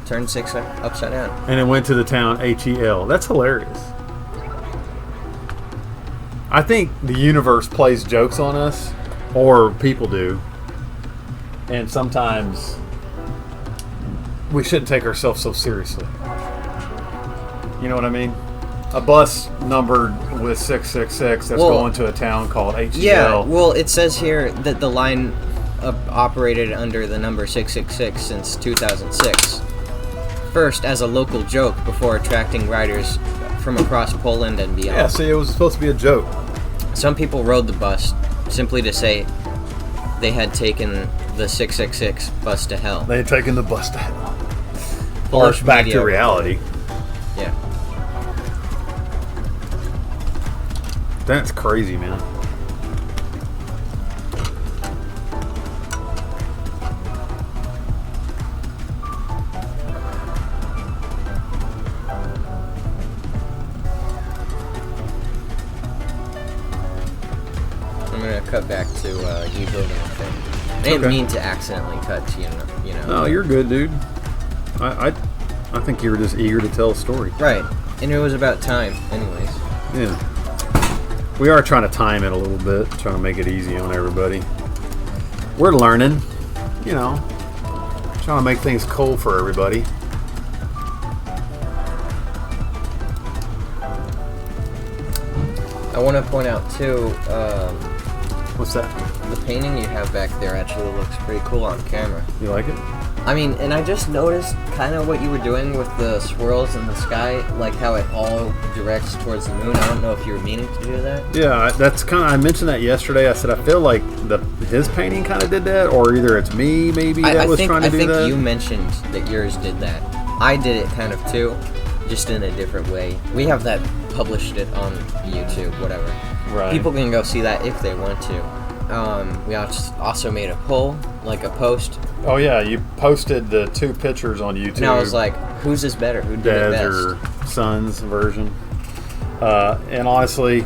Turn 6 upside down. And it went to the town HEL. That's hilarious. I think the universe plays jokes on us, or people do. And sometimes we shouldn't take ourselves so seriously. You know what I mean? A bus numbered with 666 that's going to a town called HEL. Yeah, well, it says here that the line operated under the number 666 since 2006. First as a local joke before attracting riders from across Poland and beyond. Yeah, see, it was supposed to be a joke. Some people rode the bus simply to say they had taken the 666 bus to hell. They had taken the bus to hell. Or Bullish back media to reality. Yeah. That's crazy, man. I'm gonna cut back to you building a thing. I didn't mean to accidentally cut to you know. No, you're good, dude. I think you were just eager to tell a story. Right, and it was about time, anyways. Yeah. We are trying to time it a little bit, trying to make it easy on everybody. We're learning, trying to make things cool for everybody. I want to point out too, What's that? the painting you have back there actually looks pretty cool on camera. You like it? And I just noticed kind of what you were doing with the swirls in the sky, like how it all directs towards the moon. I don't know if you were meaning to do that. Yeah, that's kind of. I mentioned that yesterday. I said I feel like his painting kind of did that, or either it's me maybe that was trying to do that. I think you mentioned that yours did that. I did it kind of too, just in a different way. We have that published it on YouTube, whatever. Right. People can go see that if they want to. We also made a poll, like a post. Oh yeah, you posted the 2 pictures on YouTube. And I was like, whose is better? Who did it Dad's best? or son's version. And honestly,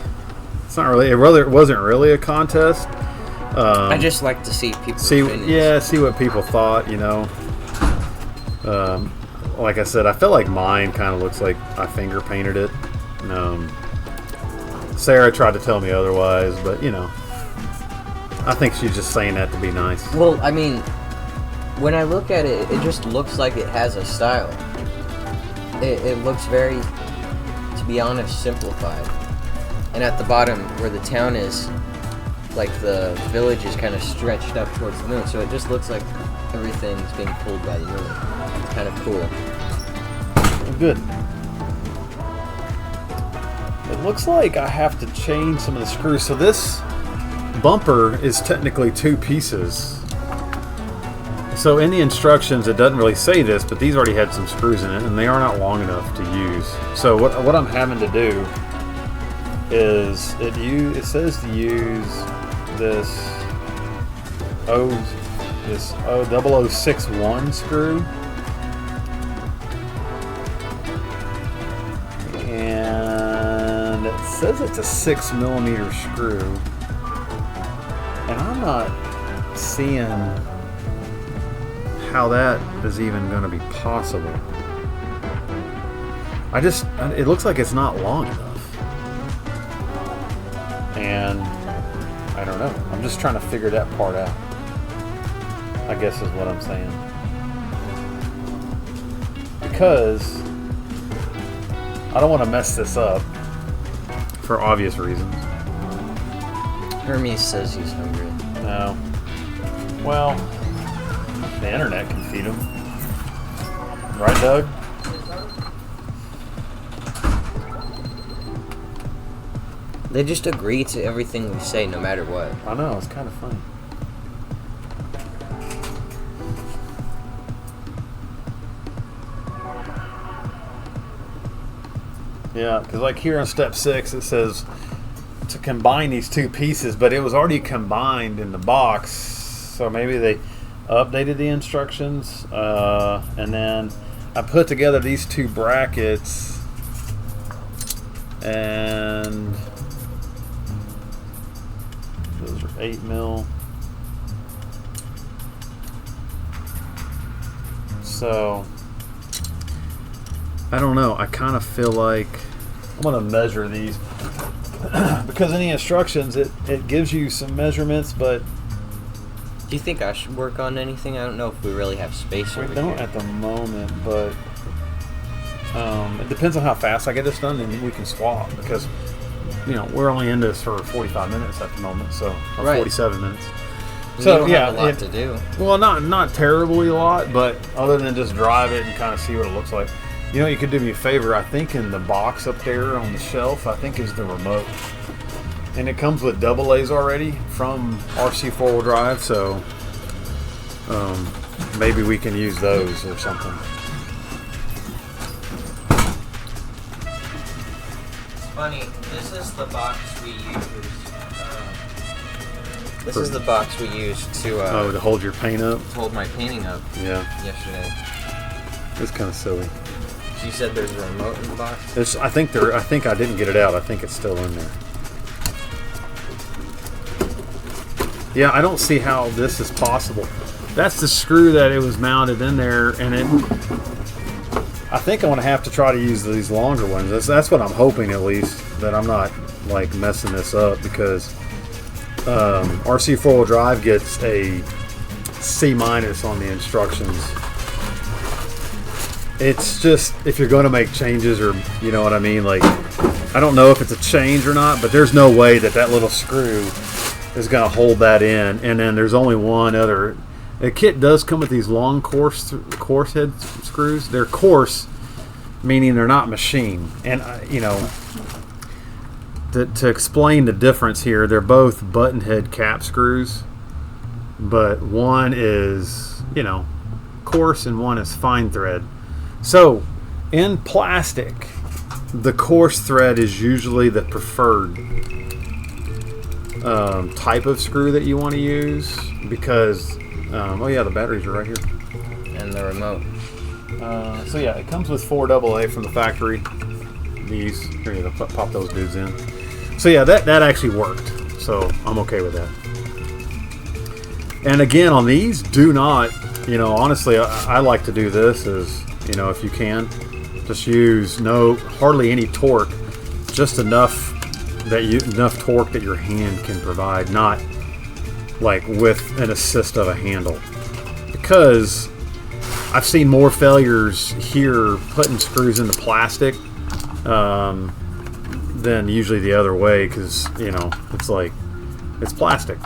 it's not really. It wasn't really a contest. I just like to see people's see opinions. see what people thought. Like I said, I feel like mine kind of looks like I finger painted it. Sarah tried to tell me otherwise, but I think she's just saying that to be nice. Well, when I look at it, it just looks like it has a style. It looks very, to be honest, simplified. And at the bottom, where the town is, like the village is kind of stretched up towards the moon, so it just looks like everything's being pulled by the moon. It's kind of cool. Good. It looks like I have to change some of the screws. So this bumper is technically 2 pieces. So in the instructions, it doesn't really say this, but these already had some screws in it, and they are not long enough to use. So what I'm having to do is it says to use this 0061 screw. And it says it's a 6mm screw. And I'm not seeing how that is even going to be possible. It looks like it's not long enough. And I don't know. I'm just trying to figure that part out, I guess is what I'm saying. Because I don't want to mess this up for obvious reasons. Hermes says he's hungry. No. Well, the internet can feed him. Right, Doug? They just agree to everything we say, no matter what. I know, it's kind of funny. Yeah, because like here on step 6, it says to combine these 2 pieces, but it was already combined in the box, so maybe they updated the instructions, and then I put together these 2 brackets, and those are 8mm. So I don't know. I kind of feel like I'm going to measure these because in the instructions it gives you some measurements, but Do you think I should work on anything? I don't know if we really have space over we don't here. at the moment, but it depends on how fast I get this done, and we can swap because we're only in this for 45 minutes at the moment, so or Right. 47 minutes. We So don't yeah, have a lot to do. well, not terribly a lot, but other than just drive it and kind of see what it looks like. You could do me a favor. I think in the box up there on the shelf, I think is the remote, and it comes with AA's already from RC4WD Drive. So maybe we can use those or something. Funny, this is the box we use. This is the box we used to To hold your paint up. hold my painting up Yeah, yesterday. it's kind of silly. You said there's a remote in the box? I think I didn't get it out. I think it's still in there. Yeah, I don't see how this is possible. That's the screw that it was mounted in there, and I think I'm gonna have to try to use these longer ones. That's what I'm hoping, at least, that I'm not like messing this up, because RC4WD Drive gets a C- on the instructions. It's just, if you're going to make changes, or you know what I mean, like, I don't know if it's a change or not, but there's no way that little screw is going to hold that in. And then there's only one other. The kit does come with these long coarse head screws. They're coarse, meaning they're not machined. And to explain the difference here, they're both button head cap screws, but one is coarse and one is fine thread. So in plastic, the coarse thread is usually the preferred type of screw that you want to use, because oh yeah, the batteries are right here, And the remote. so yeah, it comes with 4 AA from the factory. These, here you go, pop those dudes in. So yeah, that actually worked, so I'm okay with that. And again, on these, do not, honestly, I like to do this is, if you can, just use hardly any torque, just enough torque that your hand can provide, not like with an assist of a handle, because I've seen more failures here putting screws into plastic than usually the other way, because it's like It's plastic.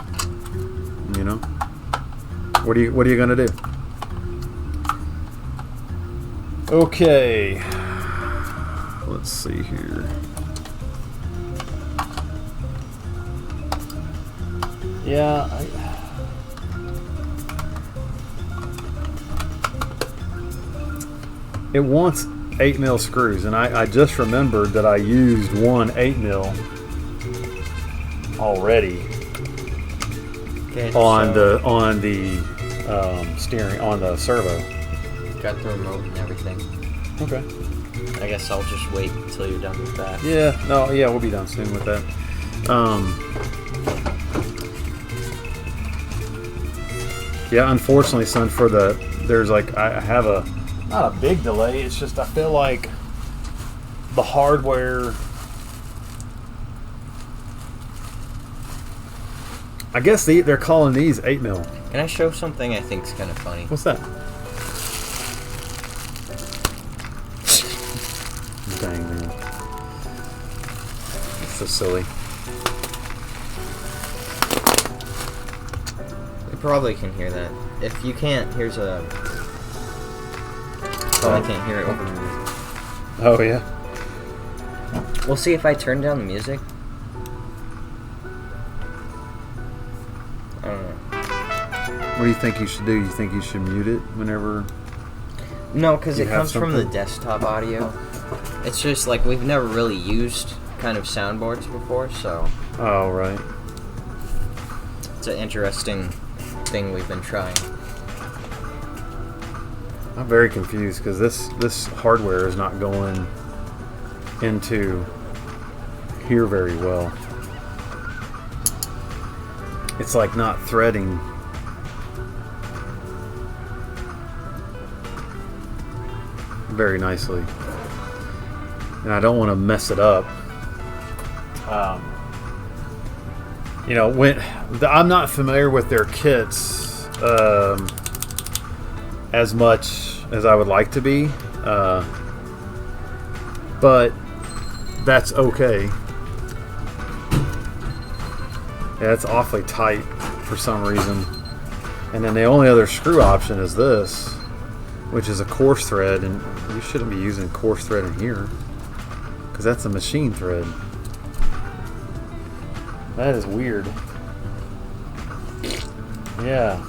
You know. What are you gonna do? Okay. Let's see here. Yeah. It wants 8mm screws, and I just remembered that I used one 8mm already Okay, on so the steering, on the servo. got the remote and everything. Okay. I guess I'll just wait until you're done with that. Yeah. No. Yeah, we'll be done soon with that. Yeah. Unfortunately, son, there's like I have not a big delay. It's just I feel like the hardware. I guess they're calling these 8mm. Can I show something I think's kind of funny? What's that? Dang, man. It's so silly. You probably can hear that. If you can't, here's a... Probably can't hear it over the music. Oh, yeah? We'll see if I turn down the music. I don't know. What do you think you should do? You think you should mute it whenever... No, because You it have comes from the something? desktop audio. It's just like we've never really used kind of soundboards before, so Oh, right. it's an interesting thing we've been trying. I'm very confused because this hardware is not going into here very well. It's like not threading. Very nicely. And I don't want to mess it up. You know, I'm not familiar with their kits as much as I would like to be, but that's okay. Yeah, it's awfully tight for some reason. And then the only other screw option is this, which is a coarse thread, and you shouldn't be using coarse thread in here because that's a machine thread. That is weird. Yeah.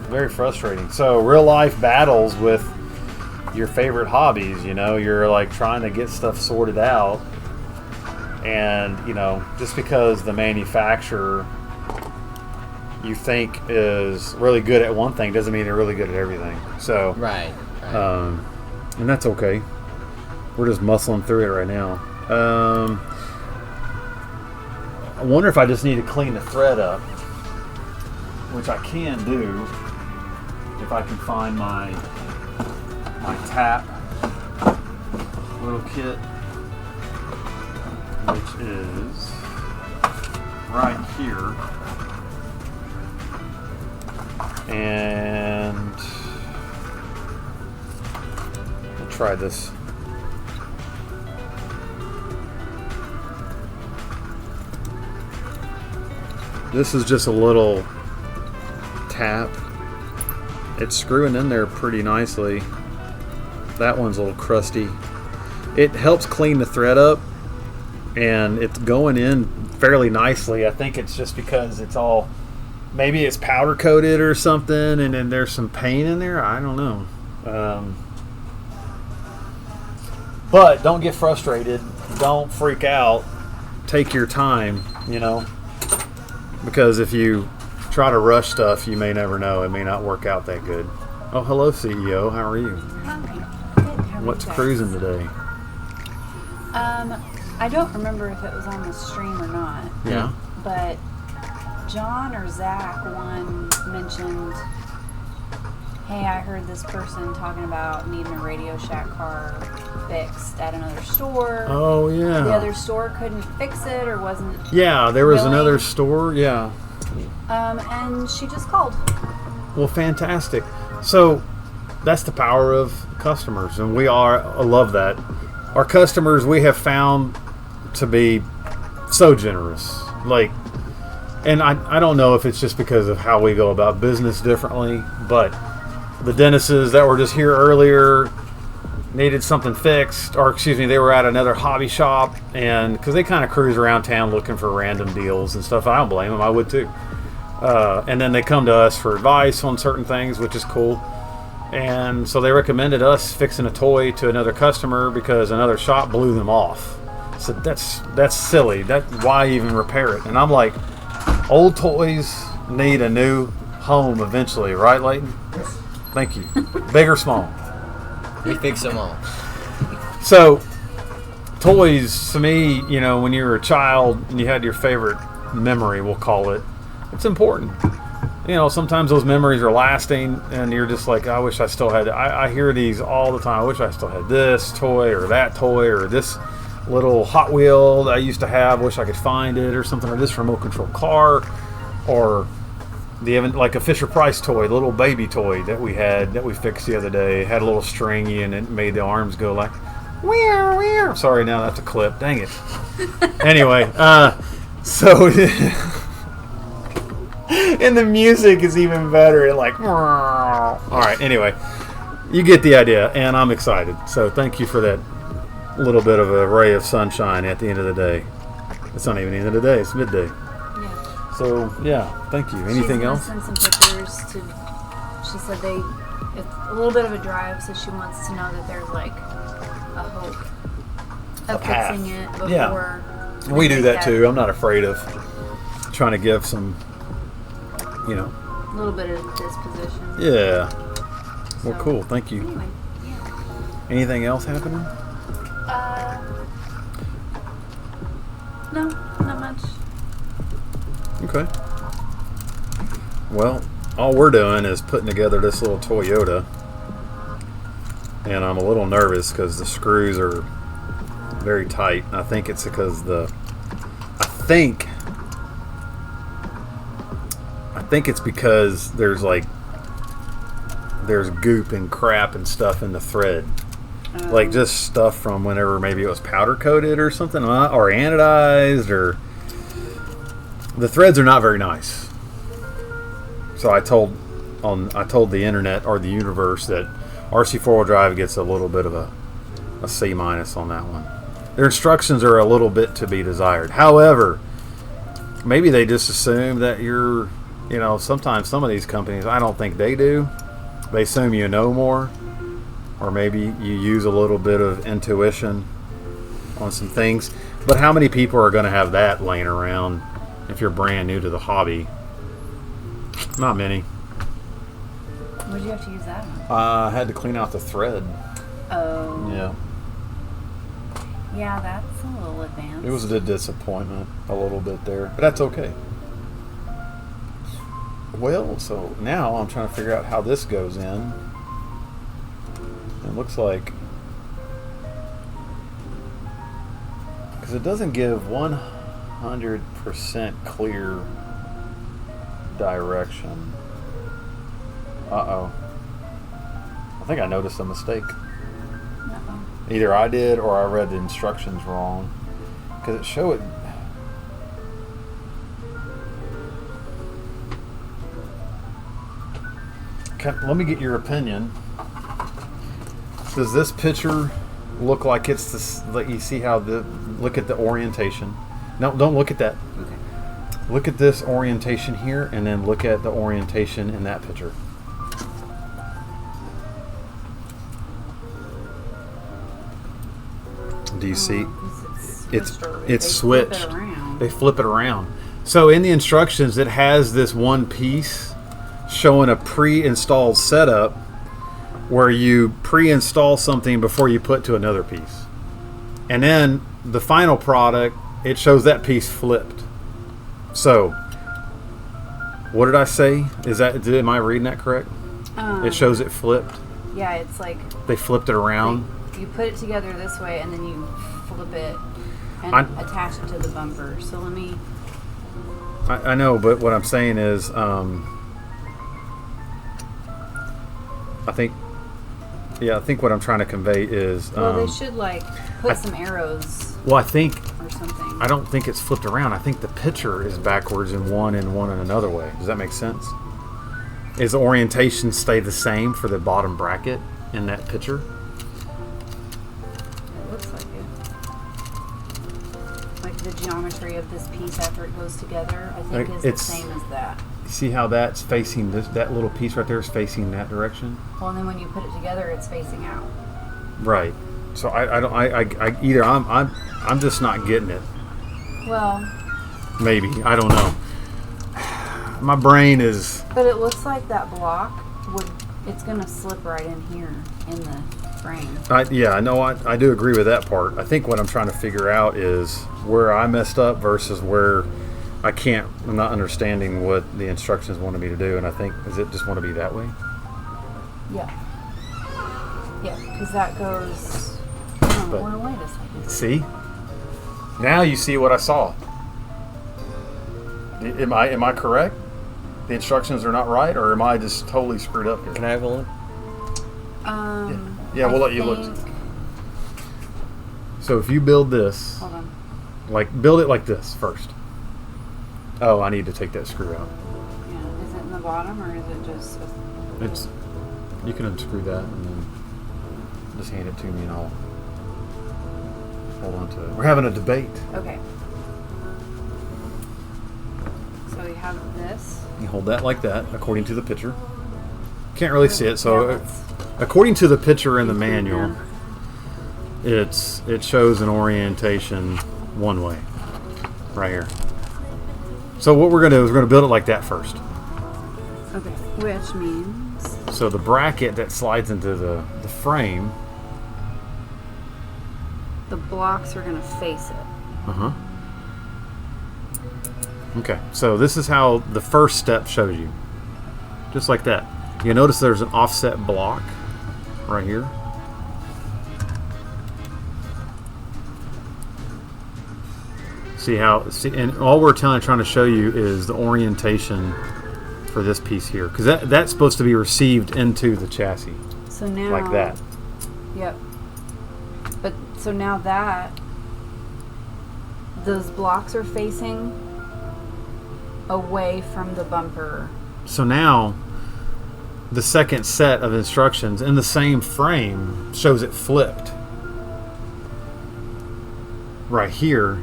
Very frustrating. So real life battles with your favorite hobbies, you know, you're like trying to get stuff sorted out, and you know, just because the manufacturer you think is really good at one thing doesn't mean they're really good at everything. So Right. and that's okay. We're just muscling through it right now. I wonder if I just need to clean the thread up, which I can do if I can find my tap little kit, which is right here. And we'll try this. This is just a little tap. It's screwing in there pretty nicely. That one's a little crusty. It helps clean the thread up, and it's going in fairly nicely. I think it's just because it's all, maybe it's powder coated or something, and then there's some paint in there. I don't know. But don't get frustrated. Don't freak out. Take your time, you know, because if you try to rush stuff, you may never know. It may not work out that good. Oh, hello, CEO. How are you? Hi. Good. How are What's you guys? cruising today? I don't remember if it was on the stream or not, Yeah. but John or Zach one mentioned, hey, I heard this person talking about needing a Radio Shack car fixed at another store. Oh, yeah. The other store couldn't fix it or wasn't. Yeah, there was willing. another store. Yeah. And she just called. Well, fantastic. So that's the power of customers, and I love that. Our customers, we have found to be so generous. Like, And I don't know if it's just because of how we go about business differently, but the dentists that were just here earlier needed something fixed, or excuse me, they were at another hobby shop, and because they kind of cruise around town looking for random deals and stuff. I don't blame them, I would too. And then they come to us for advice on certain things, which is cool. And so they recommended us fixing a toy to another customer because another shop blew them off. So that's silly. Why even repair it? And I'm like, old toys need a new home eventually, right, Leighton? Thank you. Big or small? We fix them all. So, toys, to me, when you were a child and you had your favorite memory, we'll call it, it's important. Sometimes those memories are lasting and you're just like, I wish I still had it. I hear these all the time. I wish I still had this toy or that toy or this little Hot Wheel that I used to have. Wish I could find it or something, or this remote control car, or like a Fisher Price toy, the little baby toy that we fixed the other day. It had a little stringy and it made the arms go like, weir, weir. Sorry, now that's a clip. Dang it. Anyway, so and the music is even better. Like, all right. Anyway, you get the idea, and I'm excited. So thank you for that little bit of a ray of sunshine at the end of the day. It's not even the end of the day. It's midday. Yeah. So yeah, thank you. Anything She's else? Send some pictures to. She said it's a little bit of a drive, so she wants to know that there's like a hope A of path. fixing it before. Yeah. We do that too. I'm not afraid of trying to give some, A little bit of disposition. Yeah. Well, So, cool. Thank you. Anyway, yeah. Anything else happening? No, not much. Okay. Well, all we're doing is putting together this little Toyota, and I'm a little nervous because the screws are very tight. I think it's because I think it's because there's goop and crap and stuff in the thread. Like just stuff from whenever maybe it was powder coated or something, or anodized, or the threads are not very nice. So I told the internet or the universe that RC4WD Drive gets a little bit of a C- on that one. Their instructions are a little bit to be desired. However, maybe they just assume that you're, sometimes some of these companies, I don't think they do. They assume you know more. Or maybe you use a little bit of intuition on some things. But how many people are going to have that laying around if you're brand new to the hobby? Not many. What did you have to use that on? I had to clean out the thread. Oh. Yeah. Yeah, that's a little advanced. It was a disappointment a little bit there. But that's okay. Well, so now I'm trying to figure out how this goes in. It looks like, because it doesn't give 100% clear direction. Uh-oh. I think I noticed a mistake. Uh-oh. Either I did or I read the instructions wrong. Because it showed it. Let me get your opinion. Does this picture look like it's this? Like you see how look at the orientation. No, don't look at that. Okay. Look at this orientation here, and then look at the orientation in that picture. Do you see? It's switched. They flip it around. So in the instructions, it has this one piece showing a pre-installed setup where you pre-install something before you put to another piece. And then the final product, it shows that piece flipped. So, what did I say? Am I reading that correct? It shows it flipped. Yeah, it's like They flipped it around. you put it together this way and then you flip it and attach it to the bumper. So let me. I know, but what I'm saying is, I think Yeah, I think what I'm trying to convey is. Well, they should like put some arrows Well, I think or something. I don't think it's flipped around. I think the picture is backwards in one and one in another way. Does that make sense? Is the orientation stay the same for the bottom bracket in that picture? It looks like it. Like the geometry of this piece after it goes together, I think is the same as that. You see how that's facing this? That little piece right there is facing that direction. Well, and then when you put it together, it's facing out. Right. So I'm just not getting it. Well, Maybe, I don't know. My brain is. but it looks like that block it's gonna slip right in here in the frame. I know. I do agree with that part. I think what I'm trying to figure out is where I messed up versus where I'm not understanding what the instructions wanted me to do, and I think, does it just want to be that way? Yeah. Yeah, because that goes. Oh, But- well, wait a second. See? Now you see what I saw. Am I correct? The instructions are not right, or am I just totally screwed up here? Can I have a look? Yeah, we'll let you look. think- So if you build this, Hold on. build it like this first. Oh, I need to take that screw out. Yeah, is it in the bottom or is it just? It's. You can unscrew that and then just hand it to me, and I'll hold on to it. We're having a debate. Okay. So you have this. You hold that like that, according to the picture. Can't really see it, so Yeah, let's- according to the picture in the manual, Yeah. it shows an orientation one way, right here. So what we're gonna do is we're gonna build it like that first. Okay, which means So the bracket that slides into the frame. the blocks are gonna face it. Uh-huh. Okay, so this is how the first step shows you. Just like that. You notice there's an offset block right here. See, and all we're trying to show you is the orientation for this piece here. Because that's supposed to be received into the chassis. So now, Like that. Yep. But so now those blocks are facing away from the bumper. So now, the second set of instructions in the same frame shows it flipped. Right here.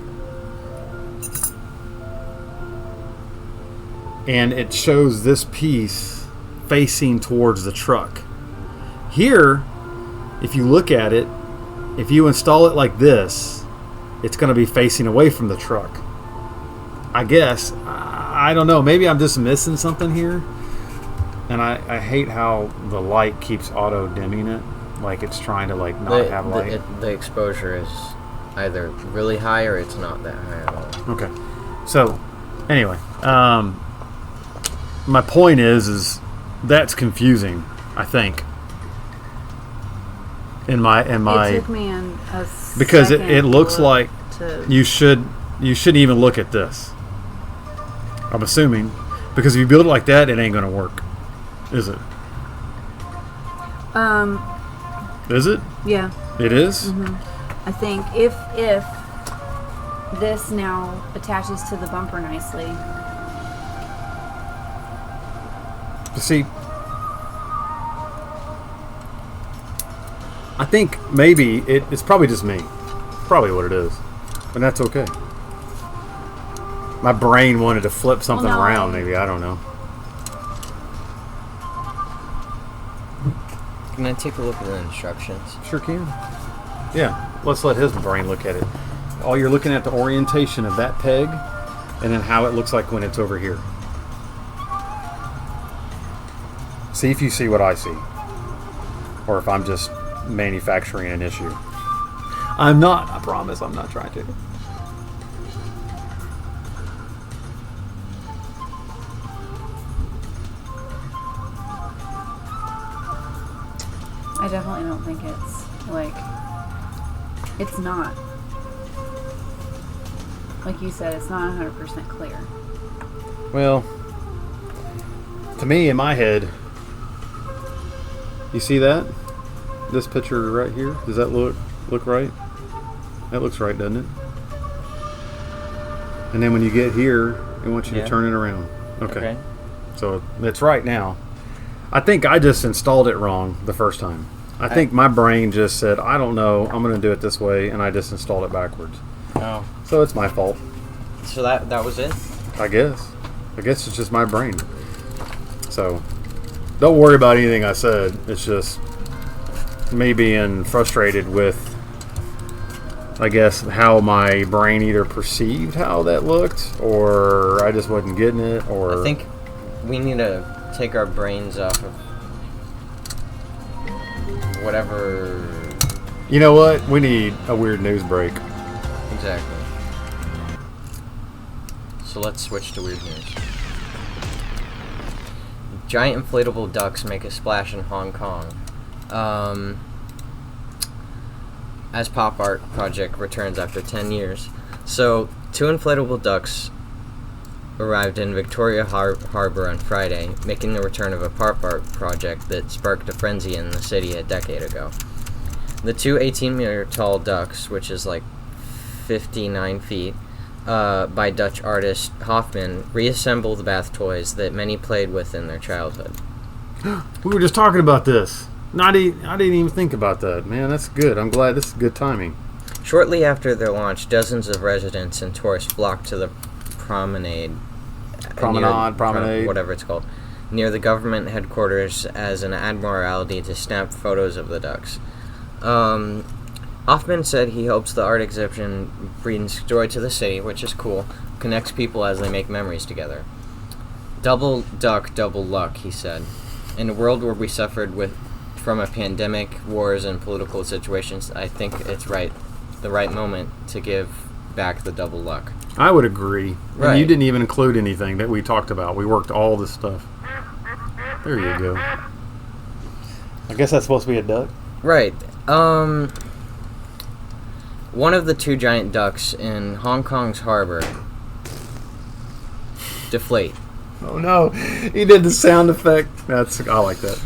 And it shows this piece facing towards the truck. Here, if you look at it, if you install it like this, it's going to be facing away from the truck. I guess. I don't know. Maybe I'm just missing something here. And I hate how the light keeps auto dimming it. Like it's trying to not have light. The exposure is either really high or it's not that high at all. Okay. So, anyway, my point is that's confusing, I think. In my It took me a because second it looks to like to you shouldn't even look at this. I'm assuming, because if you build it like that, it ain't gonna work, is it? Is it? Yeah, It is? I think if this now attaches to the bumper nicely. See, I think maybe it's probably just me. Probably what it is. And that's okay. My brain wanted to flip something Well, no, around, maybe. I don't know. Can I take a look at the instructions? Sure can. Yeah, let's let his brain look at it. All you're looking at the orientation of that peg and then how it looks like when it's over here. See if you see what I see. Or if I'm just manufacturing an issue. I'm not, I promise I'm not trying to. I definitely don't think it's not. Like you said, it's not 100% clear. Well, to me, in my head, you see that? This picture right here. Does that look right? That looks right, doesn't it? And then when you get here, it wants you to turn it around. Okay. So it's right now. I think I just installed it wrong the first time. I think my brain just said, I don't know, I'm going to do it this way, and I just installed it backwards. Oh. So it's my fault. So that was it? I guess it's just my brain. So don't worry about anything I said. It's just me being frustrated with, I guess, how my brain either perceived how that looked, or I just wasn't getting it, or... I think we need to take our brains off of whatever... You know what? We need a weird news break. Exactly. So let's switch to weird news. Giant inflatable ducks make a splash in Hong Kong. As pop art project returns after 10 years. So, 2 inflatable ducks arrived in Victoria Harbour on Friday, making the return of a pop art project that sparked a frenzy in the city a decade ago. The 2 18-meter tall ducks, which is like 59 feet, by Dutch artist Hofmann, reassemble the bath toys that many played with in their childhood. We were just talking about this. I didn't even think about that. Man, that's good. I'm glad. This is good timing. Shortly after their launch, dozens of residents and tourists flocked to the promenade, whatever it's called, near the government headquarters as an admiralty to snap photos of the ducks. Hoffman said he hopes the art exhibition brings joy to the city, which is cool, connects people as they make memories together. Double duck, double luck, he said. In a world where we suffered from a pandemic, wars, and political situations, I think it's the right moment to give back the double luck. I would agree. Right. And you didn't even include anything that we talked about. We worked all this stuff. There you go. I guess that's supposed to be a duck? Right. One of the 2 giant ducks in Hong Kong's harbor deflate. Oh no, he did the sound effect. I like that.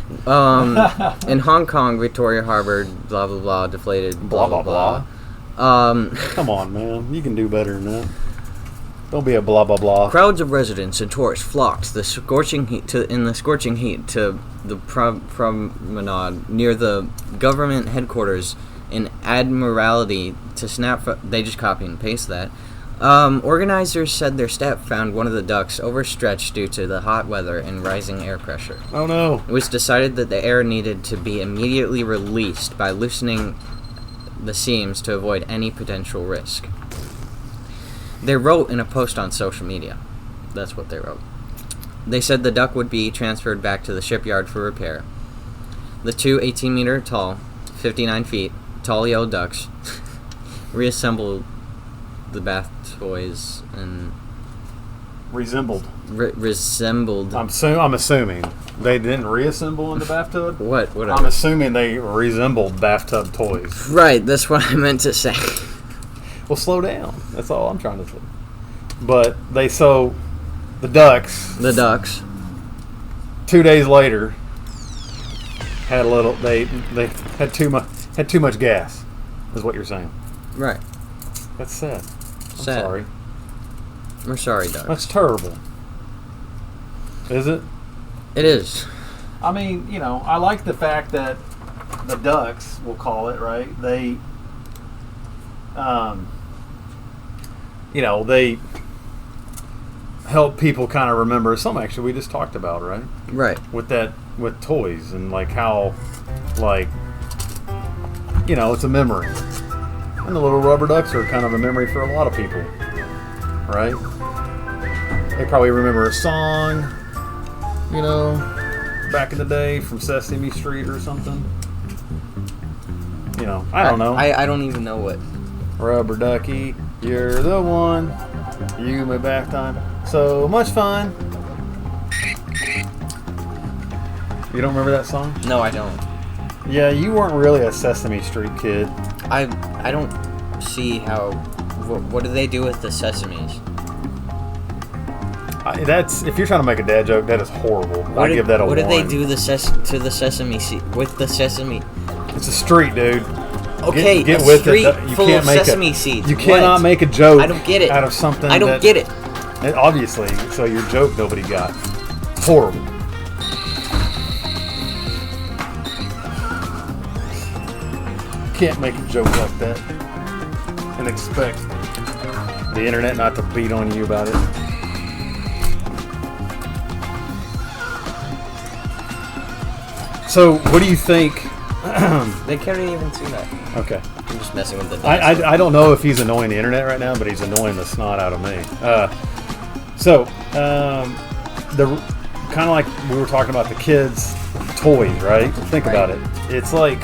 In Hong Kong, Victoria Harbour, blah blah blah, deflated, blah blah blah. Come on, man, you can do better than that. Don't be a blah blah blah. Crowds of residents and tourists flocked in the scorching heat to the promenade near the government headquarters in Admiralty to snap. They just copy and paste that. Organizers said their staff found one of the ducks overstretched due to the hot weather and rising air pressure. Oh no. It was decided that the air needed to be immediately released by loosening the seams to avoid any potential risk. They wrote in a post on social media. That's what they wrote. They said the duck would be transferred back to the shipyard for repair. The 2 18-meter tall, 59 feet, tall yellow ducks reassembled the bath toys and resembled. I'm assuming they didn't reassemble in the bathtub. Whatever. I'm assuming they resembled bathtub toys. Right, that's what I meant to say. Well, slow down. That's all I'm trying to say. But the ducks 2 days later had a little. They had too much gas. Is what you're saying? Right. That's sad. I'm Sad. sorry. We're sorry, ducks. That's terrible. Is it? It is. I mean, I like the fact that the ducks, we'll call it, right? They, they help people kind of remember something actually we just talked about, right? Right. With toys and like how, it's a memory. And the little rubber ducks are kind of a memory for a lot of people, right? They probably remember a song, back in the day from Sesame Street or something. I don't know. I don't even know what. Rubber ducky, you're the one. You my bath time. So much fun. You don't remember that song? No, I don't. Yeah, you weren't really a Sesame Street kid. I don't see how. What do they do with the sesames? That's if you're trying to make a dad joke, that is horrible. I give that a 1. What did they do to the sesame seed with the sesame? It's a street, dude. Okay, get a with street it. You full can't of make sesame seeds. You cannot What? make a joke. I don't get it. Out of something. I don't get it. Obviously, so your joke nobody got. Horrible. Can't make a joke like that and expect the internet not to beat on you about it. So, what do you think? They can't even see that. Okay. I'm just messing with the dinosaur. I don't know if he's annoying the internet right now, but he's annoying the snot out of me. The kind of like we were talking about the kids' toys, right? Think about it. It's like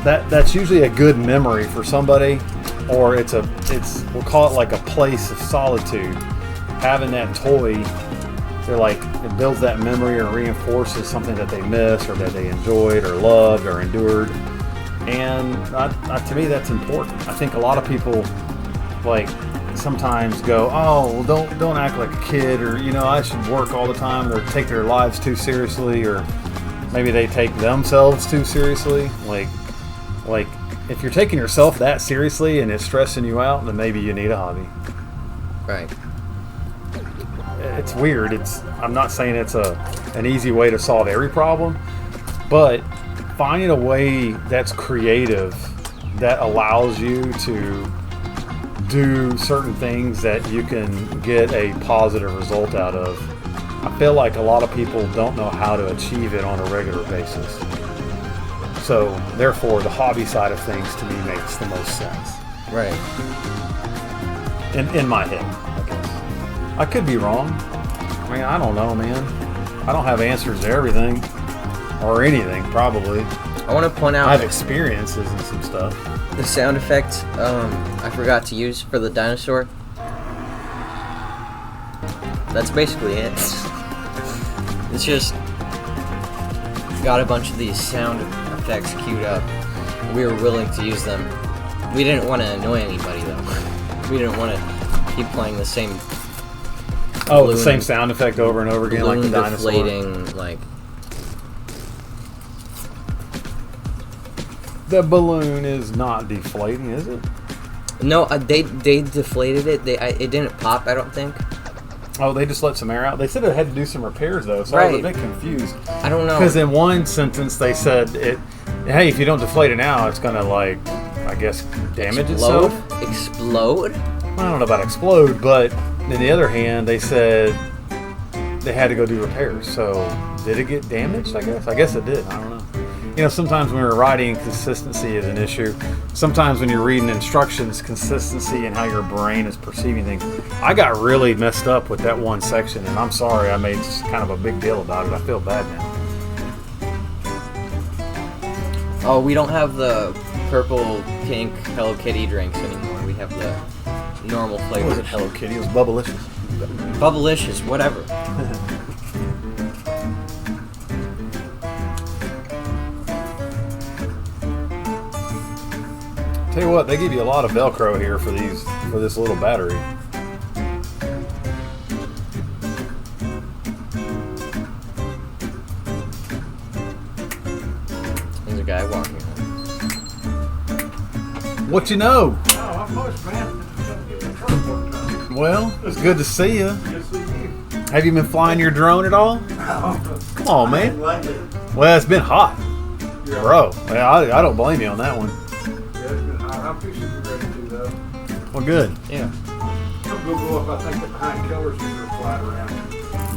that's usually a good memory for somebody, or we'll call it like a place of solitude. Having that toy, they're like, it builds that memory or reinforces something that they missed or that they enjoyed or loved or endured. And to me, that's important. I think a lot of people like sometimes go, oh, well, don't act like a kid, or I should work all the time, or take their lives too seriously, or maybe they take themselves too seriously. Like if you're taking yourself that seriously and it's stressing you out, then maybe you need a hobby. Right. It's weird. I'm not saying it's an easy way to solve every problem, but finding a way that's creative that allows you to do certain things that you can get a positive result out of. I feel like a lot of people don't know how to achieve it on a regular basis. So therefore, the hobby side of things to me makes the most sense. Right. In my head, I guess. I could be wrong. I mean, I don't know, man. I don't have answers to everything. Or anything, probably. I want to point out I have experiences and some stuff. the sound effect I forgot to use for the dinosaur. That's basically it. It's just got a bunch of these sound effects queued up. We were willing to use them. We didn't want to annoy anybody though. We didn't want to keep playing the same. The same sound effect over and over again, like the dinosaur. Deflating, like. The balloon is not deflating, is it? No, they deflated it. It didn't pop, I don't think. Oh, they just let some air out. They said it had to do some repairs though, so I was a bit confused. I don't know. Because in one sentence they said hey, if you don't deflate it now, it's gonna I guess damage itself. Explode? I don't know about explode, but on the other hand, they said they had to go do repairs. So did it get damaged? I guess it did. I don't know. Sometimes when we're writing, consistency is an issue. Sometimes when you're reading instructions, consistency and how your brain is perceiving things. I got really messed up with that one section, and I'm sorry I made just kind of a big deal about it. I feel bad now. Oh, we don't have the purple, pink Hello Kitty drinks anymore. We have the normal flavors. What was it, Hello Kitty? It was Bubblicious. Bubblicious, whatever. Tell you what, they give you a lot of Velcro here for this little battery. There's a guy walking home. What you know? Oh, I'm much, man. Well, it's good to see you. Good to see you. Have you been flying your drone at all? Come on, man. Well, it's been hot. Bro, I don't blame you on that one. I'm fixing to be ready to, though. Well, good. Yeah. I'm going to go up, I think, the behind colors are going to fly around.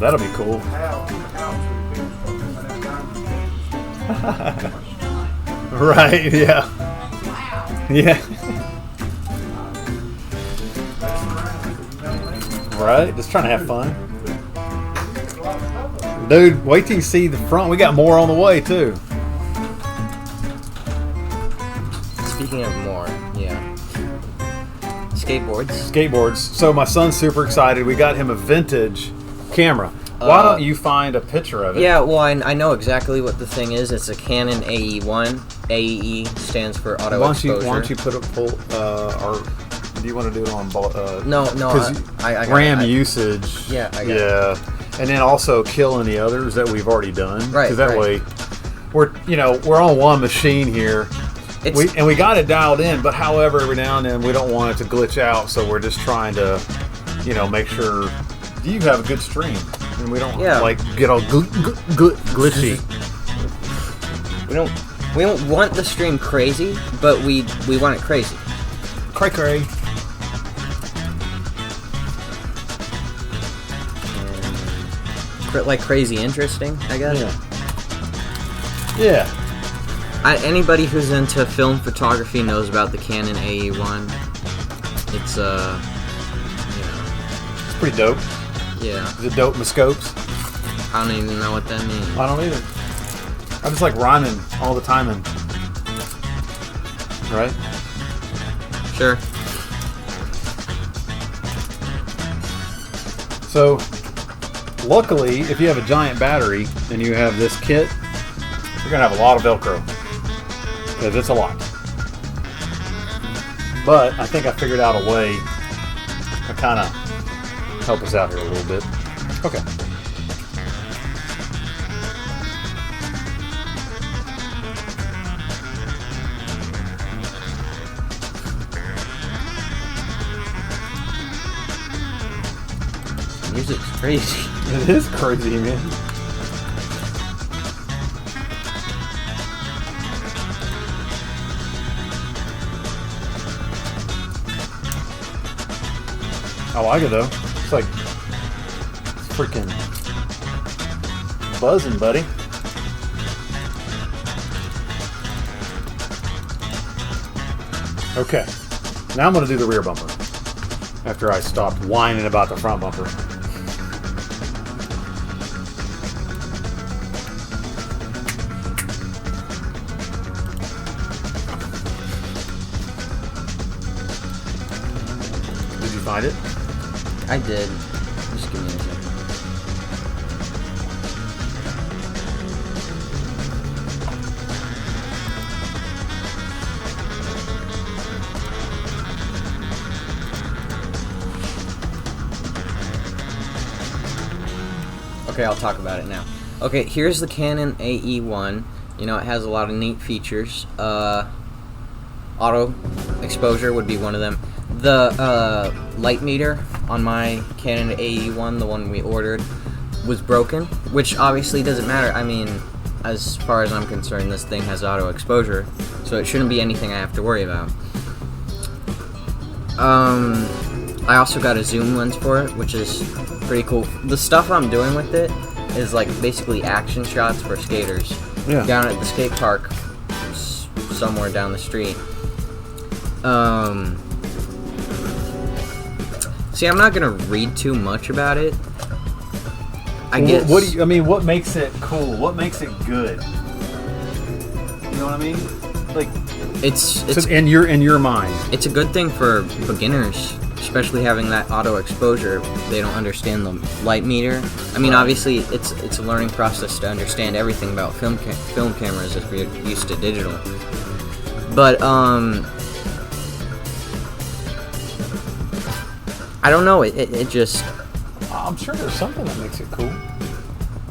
That'll be cool. Right, yeah. Yeah. Right, just trying to have fun. Dude, wait till you see the front. We got more on the way, too. Speaking of more, yeah. Skateboards. So my son's super excited. We got him a vintage camera. Why don't you find a picture of it? Yeah, well, I know exactly what the thing is. It's a Canon AE1. AE stands for auto exposure. Why don't you put or do you want to do it on No, I RAM usage. Yeah, I got it. And then also kill any others that we've already done. Right. Because that way, we're on one machine here. We got it dialed in, but however, every now and then we don't want it to glitch out, so we're just trying to, make sure you have a good stream, and we don't get all glitchy. We don't want the stream crazy, but we want it crazy. Cray. Like crazy interesting, I guess. Yeah. Anybody who's into film photography knows about the Canon AE1. It's it's pretty dope. Yeah. Is it dope with scopes? I don't even know what that means. I don't either. I just like rhyming all the time, right? Sure. So, luckily, if you have a giant battery and you have this kit, you're gonna have a lot of Velcro, because it's a lot. But I think I figured out a way to kind of help us out here a little bit. Okay. Music's crazy. It is crazy, man. I like it though. It's like freaking buzzing, buddy. Okay. Now I'm going to do the rear bumper after I stopped whining about the front bumper. Did you find it? I did. Just give me a second. Okay, I'll talk about it now. Okay, here's the Canon AE1. You know, it has a lot of neat features. Auto exposure would be one of them. The light meter on my Canon AE1, the one we ordered, was broken, which obviously doesn't matter. I mean, as far as I'm concerned, this thing has auto exposure, so it shouldn't be anything I have to worry about. I also got a zoom lens for it, which is pretty cool. The stuff I'm doing with it is like basically action shots for skaters. Yeah. Down at the skate park, somewhere down the street. See, I'm not gonna read too much about it. I guess. What do you, I mean, what makes it cool? What makes it good? You know what I mean? Like, it's in your mind. It's a good thing for beginners, especially having that auto exposure. They don't understand the light meter. I mean, obviously, it's a learning process to understand everything about film cameras if we're used to digital. But I don't know. It just. I'm sure there's something that makes it cool.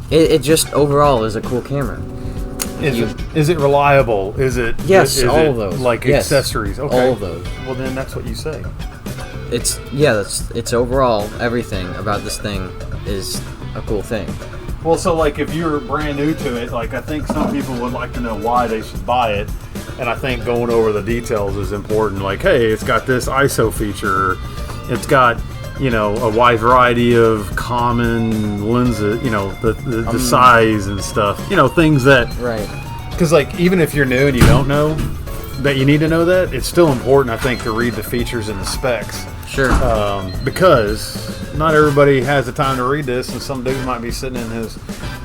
It just overall is a cool camera. Is it reliable? Is it? Yes, is all it of those. Like Yes, accessories. Okay. all of those. Well, then that's what you say. It's overall everything about this thing is a cool thing. Well, so like if you're brand new to it, like I think some people would like to know why they should buy it, and I think going over the details is important. Like, hey, it's got this ISO feature, it's got a wide variety of common lenses, the size and stuff, things that Right. Because like even if you're new and you don't know that you need to know that, it's still important, I think, to read the features and the specs. Sure. Because not everybody has the time to read this, and some dude might be sitting in his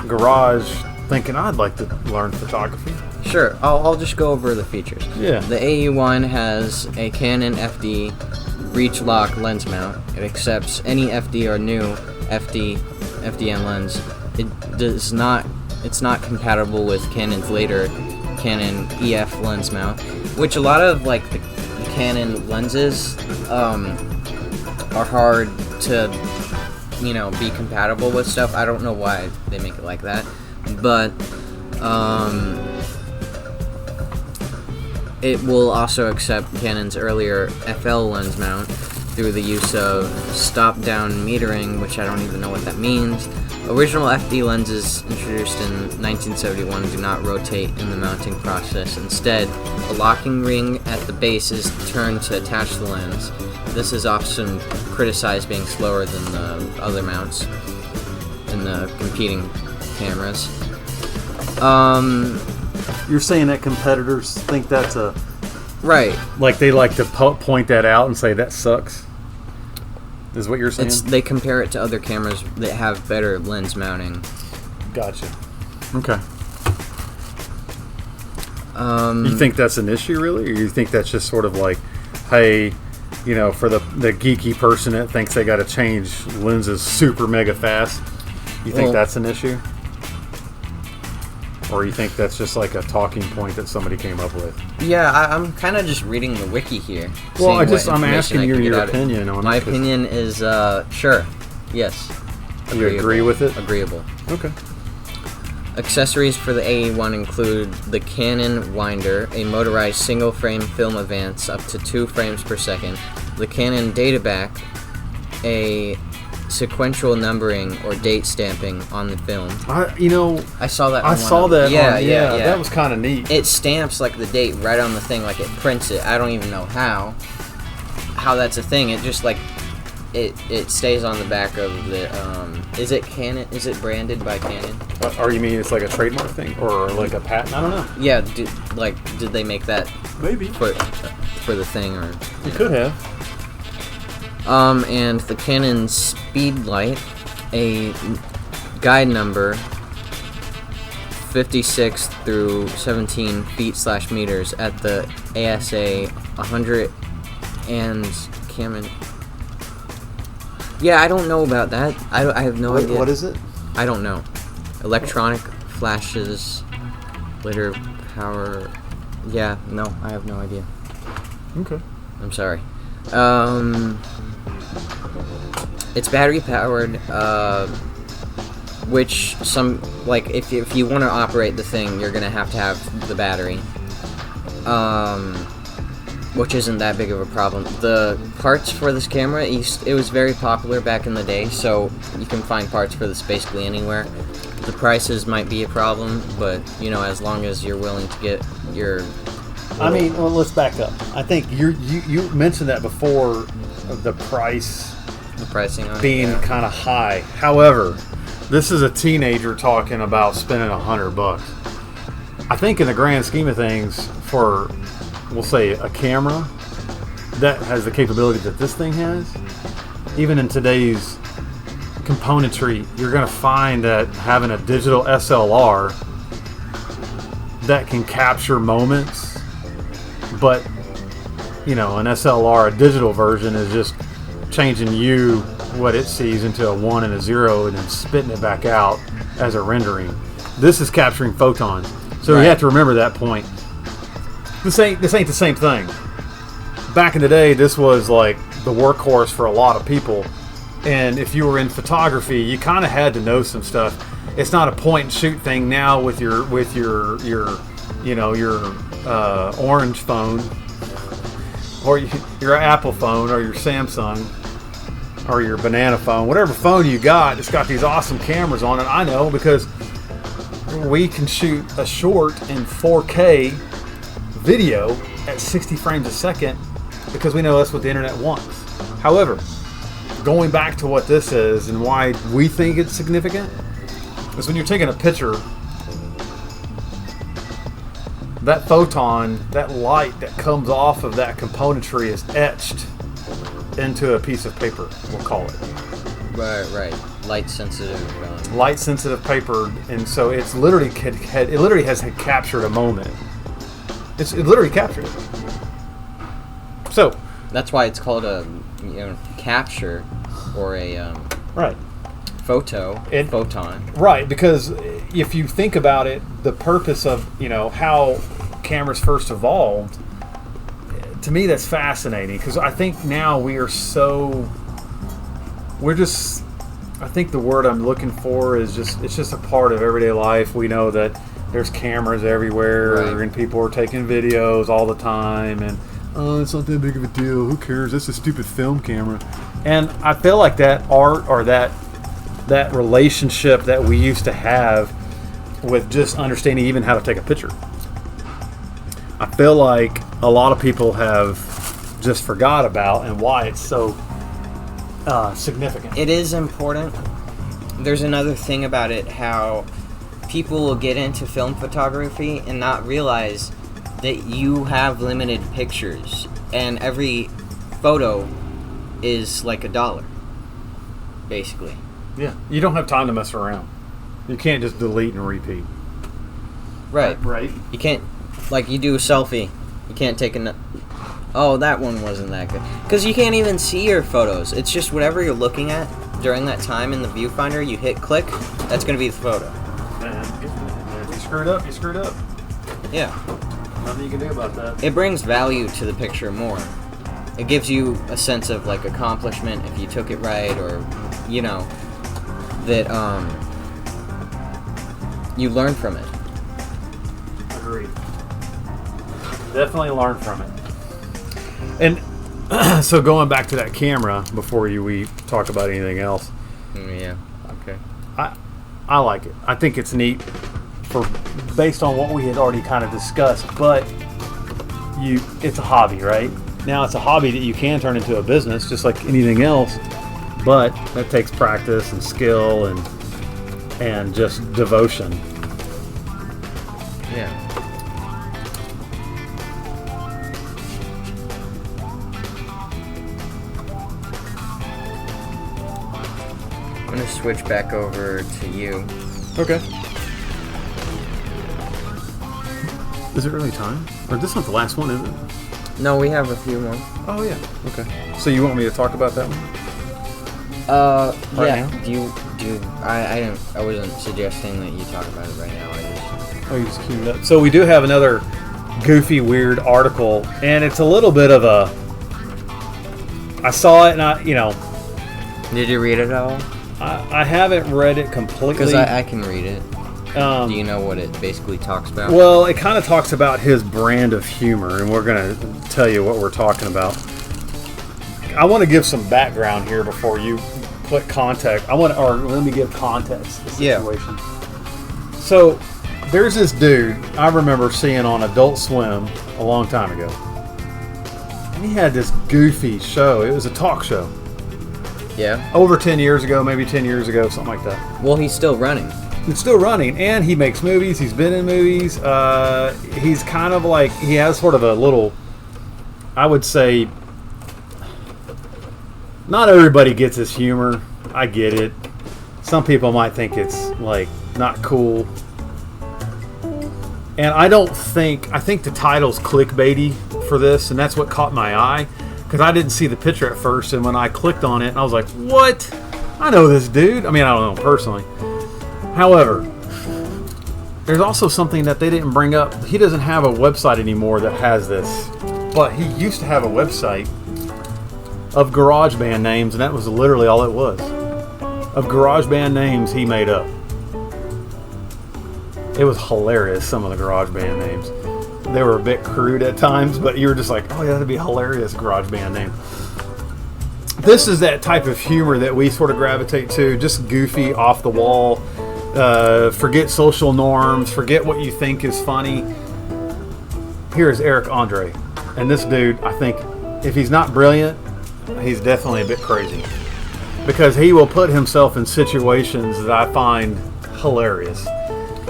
garage thinking, I'd like to learn photography. Sure. I'll just go over the features. Yeah. The AE1 has a Canon FD breech lock lens mount. It accepts any FD or new FDM lens. It's not compatible with Canon's later Canon EF lens mount, which a lot of like the Canon lenses are hard to be compatible with stuff. I don't know why they make it like that, but It will also accept Canon's earlier FL lens mount through the use of stop-down metering, which I don't even know what that means. Original FD lenses introduced in 1971 do not rotate in the mounting process. Instead, a locking ring at the base is turned to attach the lens. This is often criticized being slower than the other mounts in the competing cameras. You're saying that competitors think that's a... Right. Like they like to point that out and say that sucks? Is what you're saying? They compare it to other cameras that have better lens mounting. Gotcha. Okay. You think that's an issue, really? Or you think that's just sort of like, hey, you know, for the geeky person that thinks they got to change lenses super mega fast, you think that's an issue? Or you think that's just like a talking point that somebody came up with? Yeah, I'm kind of just reading the wiki here. Well, I'm asking you your opinion on it. My opinion is, sure, yes. You agree with it? Agreeable. Okay. Accessories for the AE1 include the Canon Winder, a motorized single-frame film advance up to 2 frames per second, the Canon Databack, a sequential numbering or date stamping on the film. I saw that. Yeah. That was kind of neat. It stamps like the date right on the thing, like it prints it. I don't even know how that's a thing. It just like it stays on the back of the. Is it Canon? Is it branded by Canon? Or you mean it's like a trademark thing or like a patent? I don't know. Yeah. Did they make that? Maybe for the thing or? You could have. And the Canon Speedlight, a guide number 56 through 17 feet/meters at the ASA 100 and Canon. Yeah, I don't know about that. I have no idea. What is it? I don't know. Electronic flashes, glitter power. Yeah, no, I have no idea. Okay. I'm sorry. It's battery powered, which if you want to operate the thing, you're gonna have to have the battery, which isn't that big of a problem. The parts for this camera, it was very popular back in the day, so you can find parts for this basically anywhere. The prices might be a problem, but as long as you're willing to get your. Well, let's back up. I think you mentioned that before, the price. The pricing on being kind of high. However, this is a teenager talking about spending $100. I think in the grand scheme of things, for we'll say a camera that has the capability that this thing has, even in today's componentry, you're going to find that having a digital SLR that can capture moments, but an SLR, a digital version, is just changing what it sees into a 1 and a 0 and then spitting it back out as a rendering. This is capturing photons, so you have to remember that point. This ain't the same thing. Back in the day, this was like the workhorse for a lot of people, and if you were in photography, you kind of had to know some stuff. It's not a point and shoot thing now with your orange phone or your Apple phone or your Samsung or your banana phone, whatever phone you got. It's got these awesome cameras on it. I know because we can shoot a short in 4K video at 60 frames a second because we know that's what the internet wants. However, going back to what this is and why we think it's significant is when you're taking a picture, that photon, that light that comes off of that componentry is etched into a piece of paper, we'll call it. Right. Light sensitive. Light sensitive paper, and so it's literally has captured a moment. It literally captured it. So that's why it's called a capture or a photon. Right, because if you think about it, the purpose of how cameras first evolved, to me that's fascinating, because I think now I think the word I'm looking for is it's just a part of everyday life. We know that there's cameras everywhere, Right. and people are taking videos all the time, and oh, it's not that big of a deal. Who cares? That's a stupid film camera. And I feel like that art or that relationship that we used to have with just understanding even how to take a picture, I feel like a lot of people have just forgot about, and why it's so significant. It is important. There's another thing about it, how people will get into film photography and not realize that you have limited pictures, and every photo is like $1, basically. Yeah, you don't have time to mess around. You can't just delete and repeat. Right. Right. You can't, like, you do a selfie, you can't take oh, that one wasn't that good. Because you can't even see your photos. It's just whatever you're looking at during that time in the viewfinder, you hit click, that's going to be the photo. If you screwed up, you screwed up. Yeah. Nothing you can do about that. It brings value to the picture more. It gives you a sense of, like, accomplishment if you took it right, or, you know, that you learn from it. Agreed. Definitely learn from it. And so going back to that camera before we talk about anything else, Yeah. Okay. I like it. I think it's neat based on what we had already kind of discussed, but it's a hobby, right? Now it's a hobby that you can turn into a business just like anything else, but that takes practice and skill and just devotion. Yeah. I'm going to switch back over to you. Okay. Is it really time? Or this is not the last one, is it? No, we have a few more. Oh yeah. Okay. So you want me to talk about that one? Right Yeah. now? Do you? I wasn't suggesting that you talk about it right now. Oh, you just queued it up. So we do have another goofy, weird article, and it's a little bit of a. I saw it, and Did you read it at all? I haven't read it completely. Because I can read it. Do you know what it basically talks about? Well, it kind of talks about his brand of humor, and we're going to tell you what we're talking about. I want to give some background here before you put context. Let me give context to the situation. Yeah. So, there's this dude I remember seeing on Adult Swim a long time ago. And he had this goofy show. It was a talk show. Yeah. Over 10 years ago, maybe 10 years ago, something like that. Well, he's still running. It's still running, and he makes movies. He's been in movies. He's kind of like, he has sort of a little, I would say, not everybody gets his humor. I get it. Some people might think it's like not cool. And I think the title's clickbaity for this, and that's what caught my eye, because I didn't see the picture at first, and when I clicked on it, I was like, what? I know this dude. I mean, I don't know him personally. However, there's also something that they didn't bring up. He doesn't have a website anymore that has this, but he used to have a website of GarageBand names, and that was literally all it was. Of GarageBand names he made up. It was hilarious, some of the GarageBand names. They were a bit crude at times, but you were just like, oh yeah, that'd be a hilarious GarageBand name. This is that type of humor that we sort of gravitate to, just goofy, off the wall. Forget social norms, forget what you think is funny. Here's Eric Andre. And this dude, I think, if he's not brilliant, he's definitely a bit crazy. Because he will put himself in situations that I find hilarious.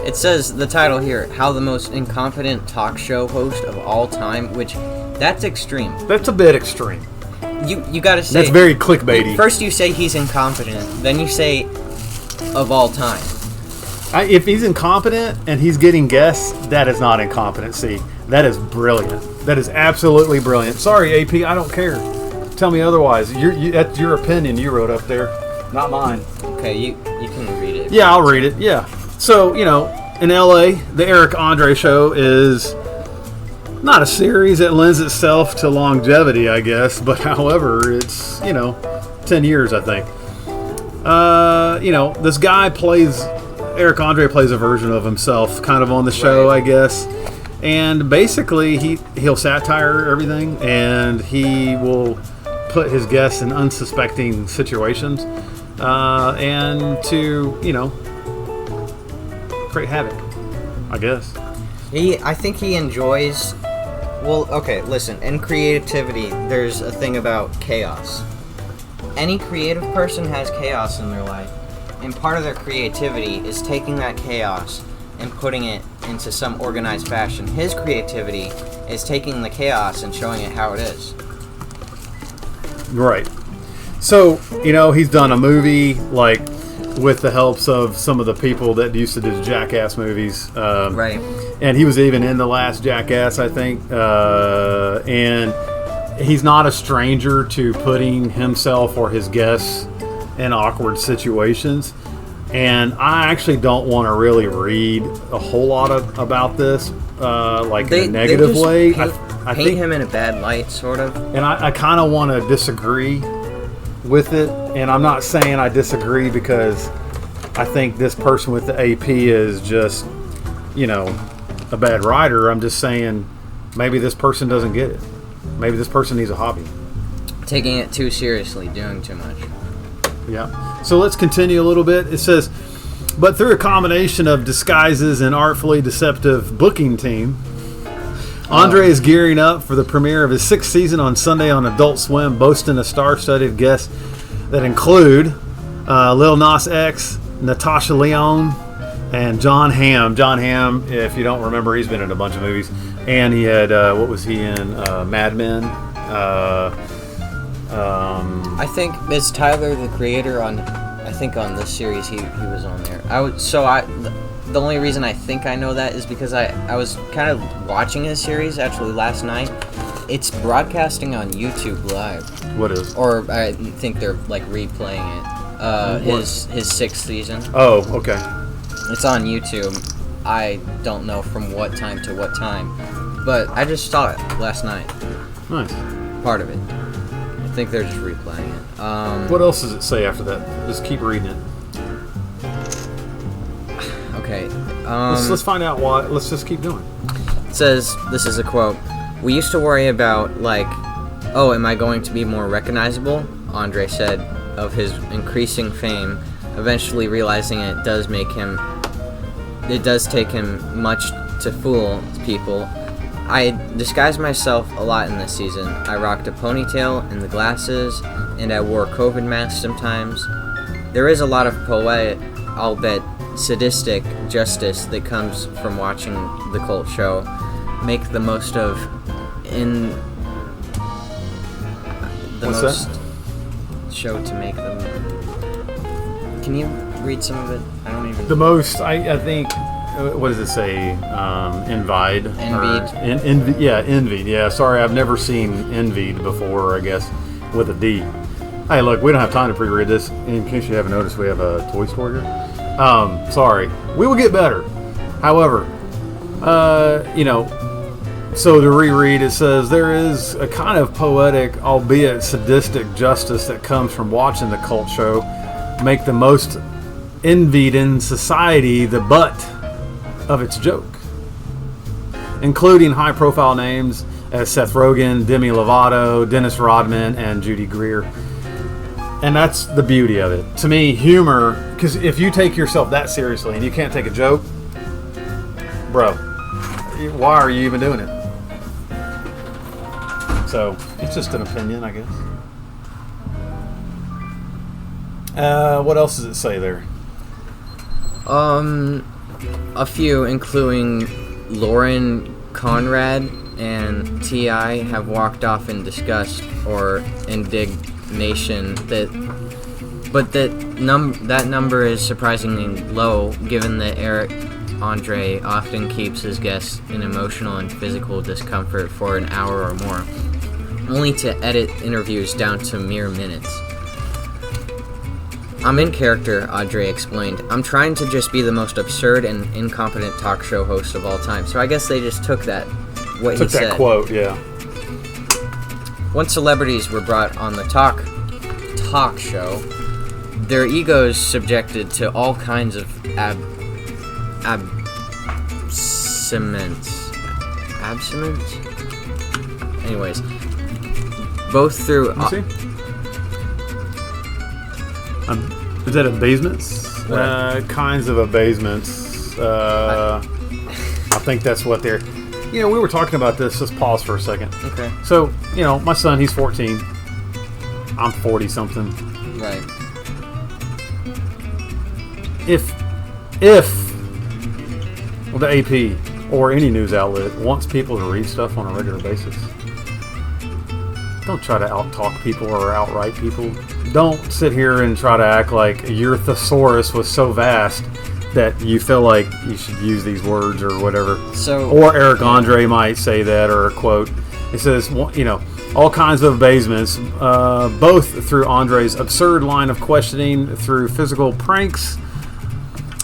It says, the title here, How the Most Incompetent Talk Show Host of All Time, which, that's extreme. That's a bit extreme. You gotta say... That's very clickbaity. First you say he's incompetent, then you say, of all time. If he's incompetent and he's getting guests, that is not incompetency. That is brilliant. That is absolutely brilliant. Sorry, AP, I don't care. Tell me otherwise. That's your opinion you wrote up there, not mine. Okay, you can read it. Yeah, I'll read it. Yeah. So, in LA, the Eric Andre Show is not a series that lends itself to longevity, I guess. But however, it's, 10 years, I think. This guy plays Eric Andre plays a version of himself, kind of on the show, Right. I guess. And basically, he'll satire everything, and he will put his guests in unsuspecting situations, and to create havoc, I guess. I think he enjoys. Well, okay, listen. In creativity, there's a thing about chaos. Any creative person has chaos in their life, and part of their creativity is taking that chaos and putting it into some organized fashion. His creativity is taking the chaos and showing it how it is. Right. So, he's done a movie, like, with the helps of some of the people that used to do the Jackass movies. Right. And he was even in the last Jackass, I think. And he's not a stranger to putting himself or his guests in awkward situations. And I actually don't want to really read a whole lot about this, in a negative just way. I paint him in a bad light, sort of. And I kind of want to disagree with it. And I'm not saying I disagree because I think this person with the AP is just, a bad writer. I'm just saying maybe this person doesn't get it. Maybe this person needs a hobby. Taking it too seriously, doing too much. Yeah. So let's continue a little bit. It says, but through a combination of disguises and artfully deceptive booking team, Andre is gearing up for the premiere of his 6th season on Sunday on Adult Swim, boasting a star-studded guest that include Lil Nas X, Natasha Lyonne, and John Hamm. John Hamm, if you don't remember, he's been in a bunch of movies. And he had, what was he in? Mad Men. I think is Tyler the creator on. I think on this series he was on there. The only reason I think I know that is because I was kind of watching his series actually last night. It's broadcasting on YouTube Live. What is? Or I think they're like replaying it. His 6th season. Oh, okay. It's on YouTube. I don't know from what time to what time, but I just saw it last night. Nice. Part of it. I think they're just replaying it. What else does it say after that? Just keep reading it. Okay. Let's find out why. Let's just keep going. It says, this is a quote, "We used to worry about, like, oh, am I going to be more recognizable?" Andre said of his increasing fame, eventually realizing it does take him much to fool people. I disguised myself a lot in this season. I rocked a ponytail and the glasses, and I wore a COVID mask sometimes. There is a lot of poetic, I'll bet sadistic justice that comes from watching the cult show. Make the most of What's most that? show to make them. Can you read some of it? I don't even. The most, I think, what does it say? Envied. Envied. Envied. Yeah, sorry, I've never seen envied before, I guess, with a D. Hey, look, we don't have time to pre-read this. In case you haven't noticed, we have a toy store here. Sorry. We will get better. However, so to reread, it says, there is a kind of poetic, albeit sadistic justice that comes from watching the cult show make the most envied in society the butt of its joke, including high-profile names as Seth Rogen, Demi Lovato, Dennis Rodman, and Judy Greer. And that's the beauty of it. To me, humor, because if you take yourself that seriously and you can't take a joke, bro, why are you even doing it? So, it's just an opinion, I guess. What else does it say there? A few, including Lauren Conrad and T.I. have walked off in disgust or indignation that number is surprisingly low, given that Eric Andre often keeps his guests in emotional and physical discomfort for an hour or more, only to edit interviews down to mere minutes. "I'm in character," Andre explained. "I'm trying to just be the most absurd and incompetent talk show host of all time." So I guess they just took that, what he said. Took that quote, yeah. Once celebrities were brought on the talk show, their egos subjected to all kinds of abstinence. Anyways, both through. Let me see. Is that abasements? Kinds of abasements. I think that's what they're. We were talking about this. Let's pause for a second. Okay. So, my son, he's 14. I'm 40 something. Right. If the AP or any news outlet wants people to read stuff on a regular basis, don't try to out-talk people or outright people. Don't sit here and try to act like your thesaurus was so vast that you feel like you should use these words or whatever. Or Eric Andre might say that, or a quote. It says, all kinds of abasements, both through Andre's absurd line of questioning, through physical pranks,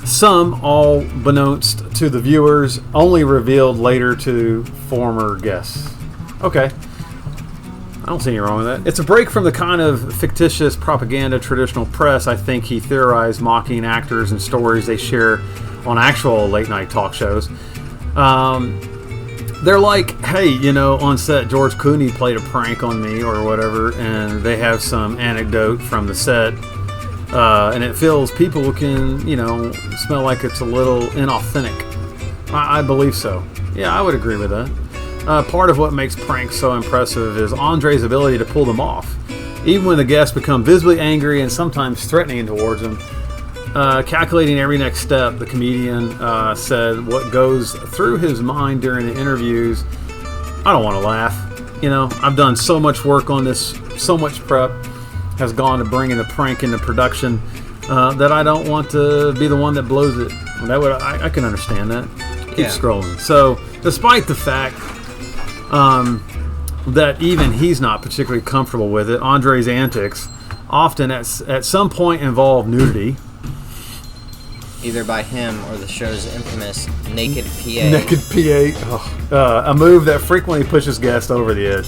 some all beknownst to the viewers, only revealed later to former guests. Okay. I don't see anything wrong with that. It's a break from the kind of fictitious propaganda traditional press I think he theorized mocking actors and stories they share on actual late-night talk shows. They're like, hey, on set, George Clooney played a prank on me or whatever, and they have some anecdote from the set, and it feels people can, smell like it's a little inauthentic. I believe so. Yeah, I would agree with that. Part of what makes pranks so impressive is Andre's ability to pull them off. Even when the guests become visibly angry and sometimes threatening towards him, calculating every next step, the comedian said what goes through his mind during the interviews. I don't want to laugh. I've done so much work on this, so much prep has gone to bringing the prank into production that I don't want to be the one that blows it. I can understand that. Keep scrolling. So, despite the fact that even he's not particularly comfortable with it, Andre's antics often at some point involve nudity. Either by him or the show's infamous Naked PA. Naked PA. A move that frequently pushes guests over the edge.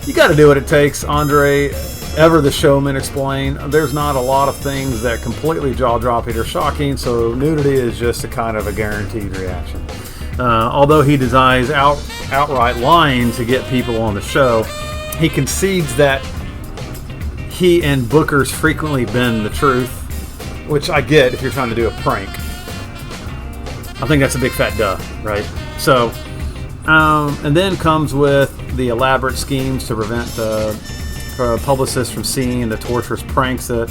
You got to do what it takes, Andre. Ever the showman explained, there's not a lot of things that completely jaw-dropping or shocking, so nudity is just a kind of a guaranteed reaction. Although he designs outright lying to get people on the show, he concedes that he and bookers frequently bend the truth, which I get if you're trying to do a prank. I think that's a big fat duh, right? So, and then comes with the elaborate schemes to prevent the publicists from seeing the torturous pranks that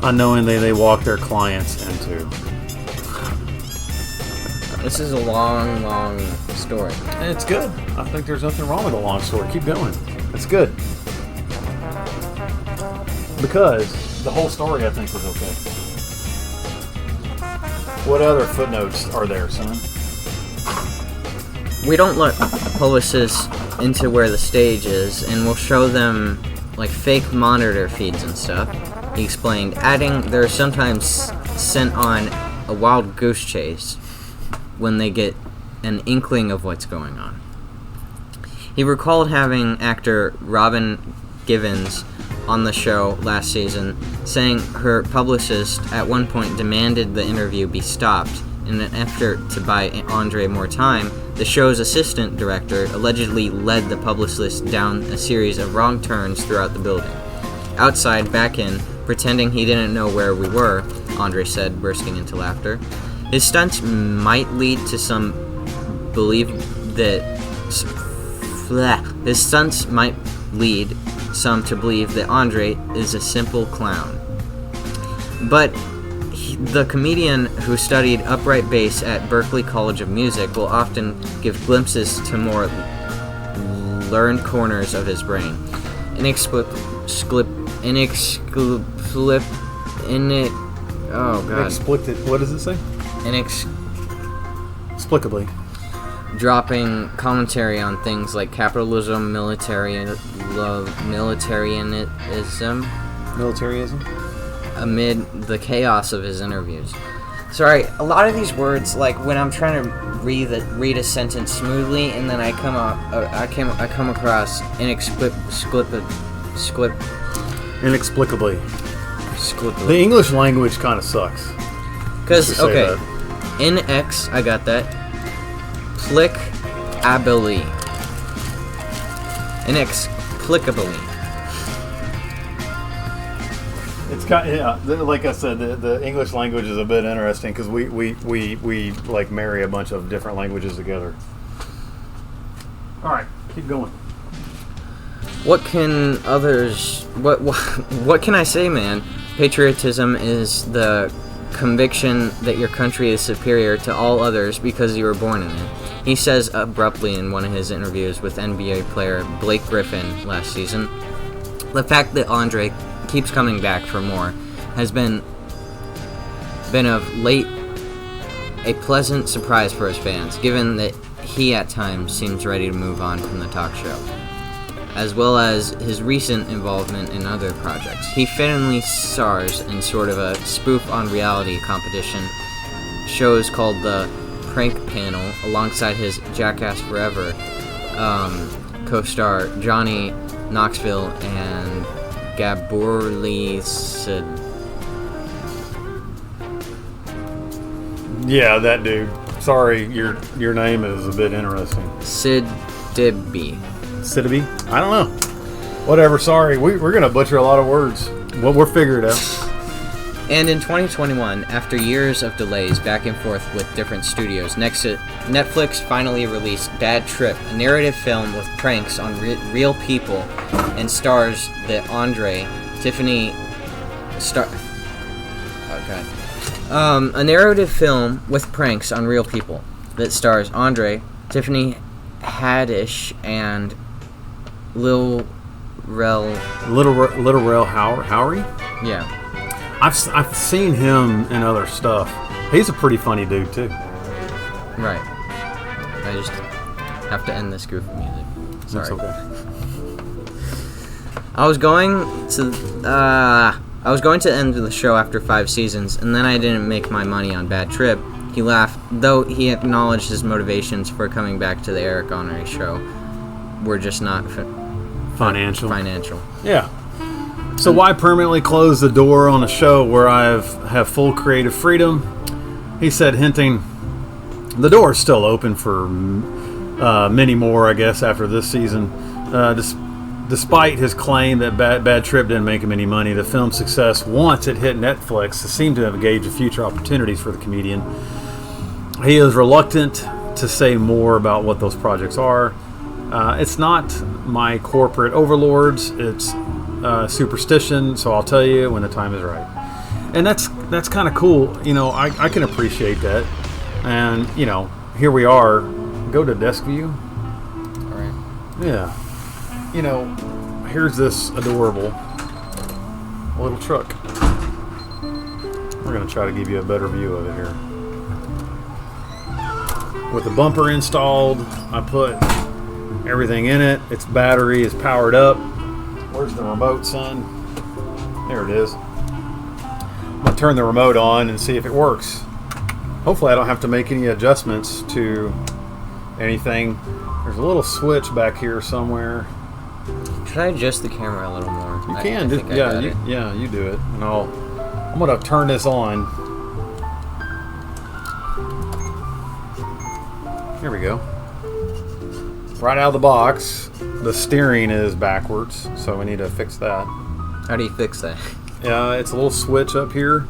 unknowingly they walk their clients into. This is a long, long story. And it's good. I think there's nothing wrong with a long story. Keep going. It's good. Because the whole story, I think, was okay. What other footnotes are there, son? We don't let publicists into where the stage is, and we'll show them like fake monitor feeds and stuff. He explained, adding they're sometimes sent on a wild goose chase when they get an inkling of what's going on. He recalled having actor Robin Givens on the show last season, saying her publicist at one point demanded the interview be stopped in an effort to buy Andre more time. The show's assistant director allegedly led the publicist down a series of wrong turns throughout the building. Outside, back in, pretending he didn't know where we were, Andre said, bursting into laughter. His stunts might lead to some believe that his stunts might lead some to believe that Andre is a simple clown. But the comedian who studied upright bass at Berklee College of Music will often give glimpses to more learned corners of his brain. What does it say? Inexplicably. Dropping commentary on things like capitalism, militarism, amid the chaos of his interviews. Sorry, a lot of these words, like when I'm trying to read a sentence smoothly, and then I come across inexplicably. The English language kind of sucks. Because, okay, NX, I got that. Applicably. Inexplicably. It's like I said, the English language is a bit interesting because we like marry a bunch of different languages together. All right, keep going. What can I say, man? Patriotism is the conviction that your country is superior to all others because you were born in it. He says abruptly in one of his interviews with NBA player Blake Griffin last season. The fact that Andre keeps coming back for more has been of late a pleasant surprise for his fans, given that he at times seems ready to move on from the talk show, as well as his recent involvement in other projects. He fittingly stars in sort of a spoof on reality competition shows called the Prank Panel alongside his Jackass Forever co-star Johnny Knoxville and Gaborli Sid. Yeah, that dude. Sorry, your name is a bit interesting. Sid Dibby. Sidby? I don't know. Whatever, sorry. We're going to butcher a lot of words. Well, we'll figure it out. And in 2021, after years of delays back and forth with different studios, Netflix finally released Bad Trip, a narrative film with pranks on real people and stars that Andre, Tiffany... a narrative film with pranks on real people that stars Andre, Tiffany Haddish, and Lil Rel Howery? Yeah. I've seen him in other stuff. He's a pretty funny dude too. Right. I just have to end this goofy music. Sorry. That's okay. I was going to end the show after 5 seasons, and then I didn't make my money on Bad Trip. He laughed, though he acknowledged his motivations for coming back to the Eric Honoré show were just not financial. Yeah. So why permanently close the door on a show where I have full creative freedom? He said, hinting, the door is still open for many more, I guess, after this season. Despite his claim that Bad Trip didn't make him any money, the film's success once it hit Netflix seemed to have engaged future opportunities for the comedian. He is reluctant to say more about what those projects are. It's not my corporate overlords, it's superstition, so I'll tell you when the time is right. And that's kind of cool. You know, I can appreciate that. And, you know, here we are. Go to desk view. All right. Yeah. You know, here's this adorable little truck. We're going to try to give you a better view of it here. With the bumper installed, I put everything in it. Its battery is powered up. Where's the remote, son? There it is. I'm going to turn the remote on and see if it works. Hopefully I don't have to make any adjustments to anything. There's a little switch back here somewhere. Should I adjust the camera a little more? You can. You do it. And I'm going to turn this on. Here we go. Right out of the box, the steering is backwards, so we need to fix that. How do you fix that? It's a little switch up here.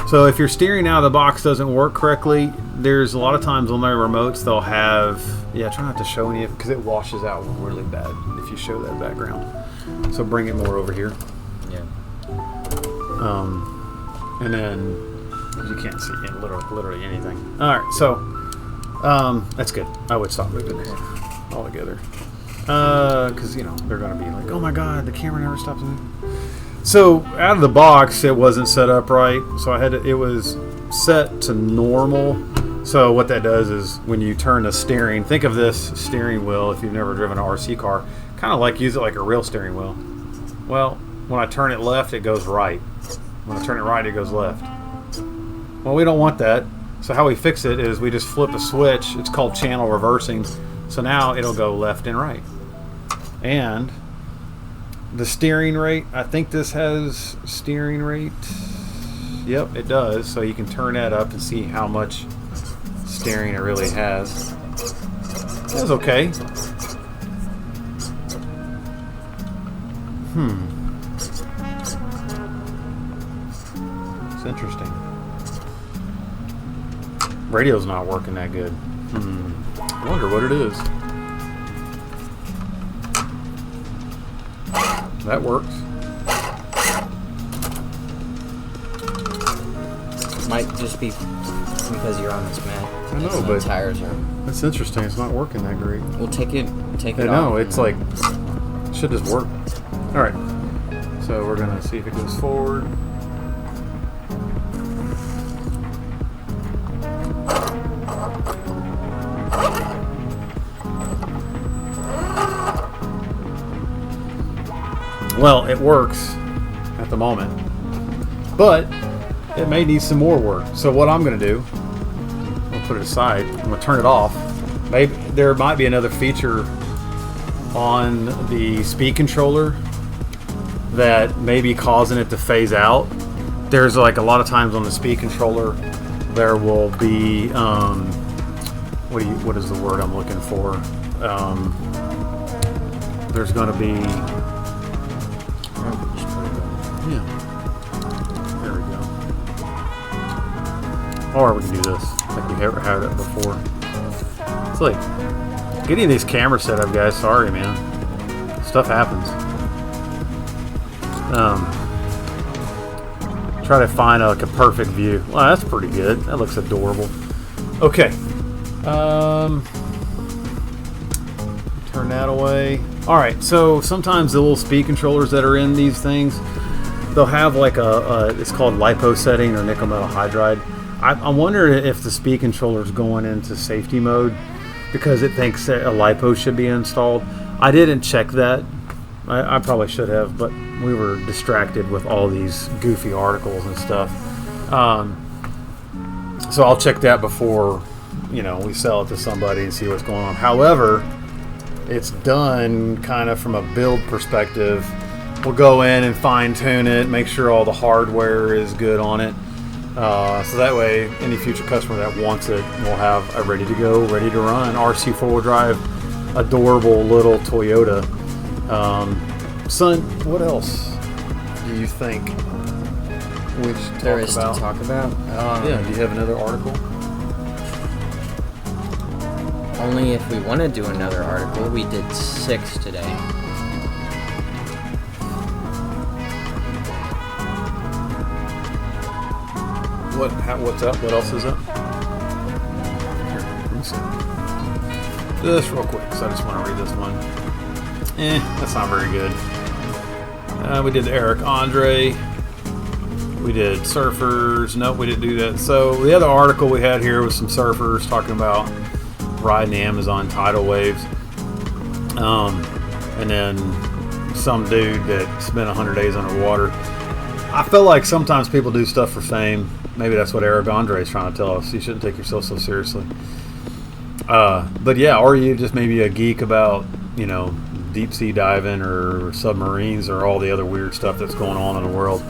So if your steering out of the box doesn't work correctly, there's a lot of times on their remotes they'll have, try not to show any of it because it washes out really bad if you show that background. So bring it more over here. Yeah. And then you can't see literally anything. All right, so that's good. I would stop moving this altogether because they're going to be like, oh my god, the camera never stops moving. So out of the box, it wasn't set up right. So it was set to normal. So what that does is when you turn the steering, think of this steering wheel if you've never driven an RC car, kind of like use it like a real steering wheel. Well, when I turn it left, it goes right. When I turn it right, it goes left. Well, we don't want that. So how we fix it is we just flip a switch. It's called channel reversing. So now it'll go left and right. And the steering rate, I think this has steering rate. Yep, it does. So you can turn that up and see how much steering. It really has. It was okay. It's interesting. Radio's not working that good. I wonder what it is. That works. Might just be because you're on this mat. I know, So but tires are. that's interesting. It's not working that great. We'll take it I off. know, it's like, it should just work. Alright, so we're gonna see if it goes forward. Well, it works at the moment, but it may need some more work. So what I'm going to do, I'll put it aside. I'm going to turn it off. Maybe there might be another feature on the speed controller that may be causing it to phase out. There's like a lot of times on the speed controller, there will be what is the word I'm looking for? There's going to be. Yeah. There we go. Or we can do this, like we ever had it before. It's like getting these cameras set up, guys. Sorry, man. Stuff happens. Try to find like a perfect view. Well, that's pretty good. That looks adorable. Okay. Turn that away. All right. So sometimes the little speed controllers that are in these things, they'll have like it's called LiPo setting or nickel metal hydride. I wonder if the speed controller is going into safety mode because it thinks that a LiPo should be installed. I didn't check that. I probably should have, but we were distracted with all these goofy articles and stuff. So I'll check that before, we sell it to somebody and see what's going on. However, it's done kind of from a build perspective. We'll go in and fine tune it, make sure all the hardware is good on it. So that way, any future customer that wants it will have a ready to go, ready to run RC4WD drive, adorable little Toyota. Son, what else do you think we should There talk is about? to talk about. Yeah, do you have another article? Only if we want to do another article. We did 6 today. What's up? What else is up? Here, let me see. Just real quick, because I just want to read this one. That's not very good. We did the Eric Andre. We did surfers. Nope, we didn't do that. So the other article we had here was some surfers talking about riding the Amazon tidal waves. And then some dude that spent 100 days underwater. I feel like sometimes people do stuff for fame. Maybe that's what Eric Andre is trying to tell us. You shouldn't take yourself so seriously. But yeah, or you just maybe a geek about, deep sea diving or submarines or all the other weird stuff that's going on in the world.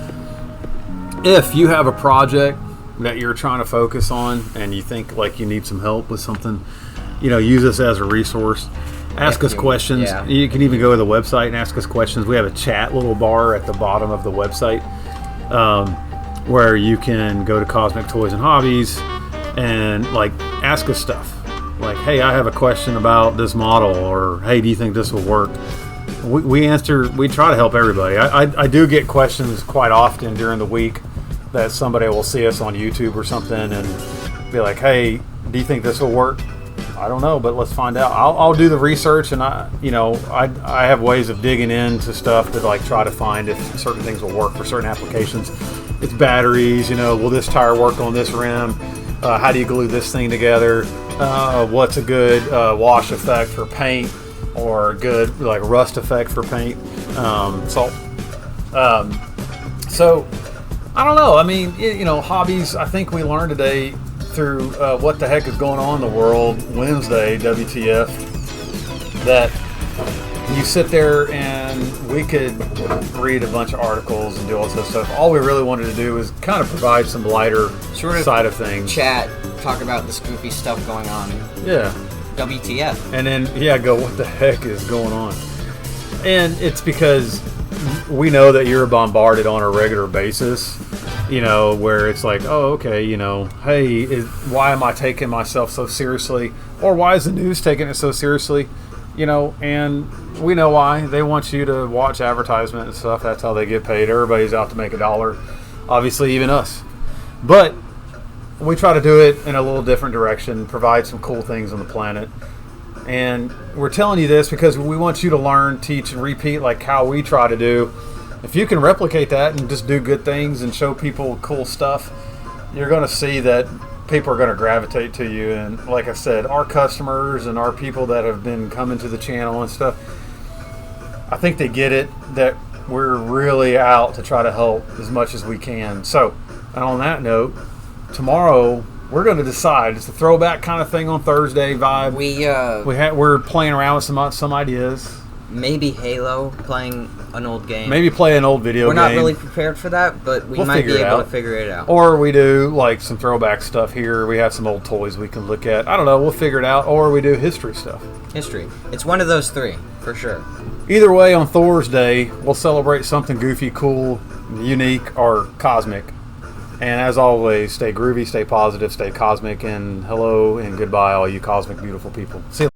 If you have a project that you're trying to focus on and you think like you need some help with something, use us as a resource. Ask us questions. Yeah. You can even go to the website and ask us questions. We have a chat little bar at the bottom of the website where you can go to Cosmic Toys and Hobbies and ask us stuff. Like, hey, I have a question about this model, or hey, do you think this will work? We try to help everybody. I do get questions quite often during the week that somebody will see us on YouTube or something and be like, hey, do you think this will work? I don't know, but let's find out. I'll do the research, and I have ways of digging into stuff to try to find if certain things will work for certain applications. It's batteries, will this tire work on this rim? How do you glue this thing together? What's a good wash effect for paint, or a good rust effect for paint? So I don't know. I mean, hobbies. I think we learned today through what the heck is going on in the world Wednesday, WTF, that you sit there and we could read a bunch of articles and do all this stuff. All we really wanted to do was kind of provide some lighter side of things. Chat, talk about this goofy stuff going on. Yeah. WTF. And then, go, what the heck is going on? And it's because we know that you're bombarded on a regular basis, where it's like, oh, okay, hey, why am I taking myself so seriously? Or why is the news taking it so seriously? And we know why. They want you to watch advertisement and stuff. That's how they get paid. Everybody's out to make $1. Obviously, even us. But we try to do it in a little different direction, provide some cool things on the planet. And we're telling you this because we want you to learn, teach, and repeat like how we try to do. If you can replicate that and just do good things and show people cool stuff, you're going to see that people are going to gravitate to you. And like I said, our customers and our people that have been coming to the channel and stuff, I think they get it that we're really out to try to help as much as we can. So, and on that note, tomorrow we're going to decide. It's a throwback kind of thing on Thursday vibe. We're playing around with some ideas. Maybe Halo, playing an old game. Maybe play an old video game. We're not really prepared for that, but we might be able to figure it out. Or we do like some throwback stuff here. We have some old toys we can look at. I don't know. We'll figure it out. Or we do history stuff. History. It's one of those three, for sure. Either way, on Thursday, we'll celebrate something goofy, cool, unique, or cosmic. And as always, stay groovy, stay positive, stay cosmic, and hello and goodbye, all you cosmic beautiful people. See you.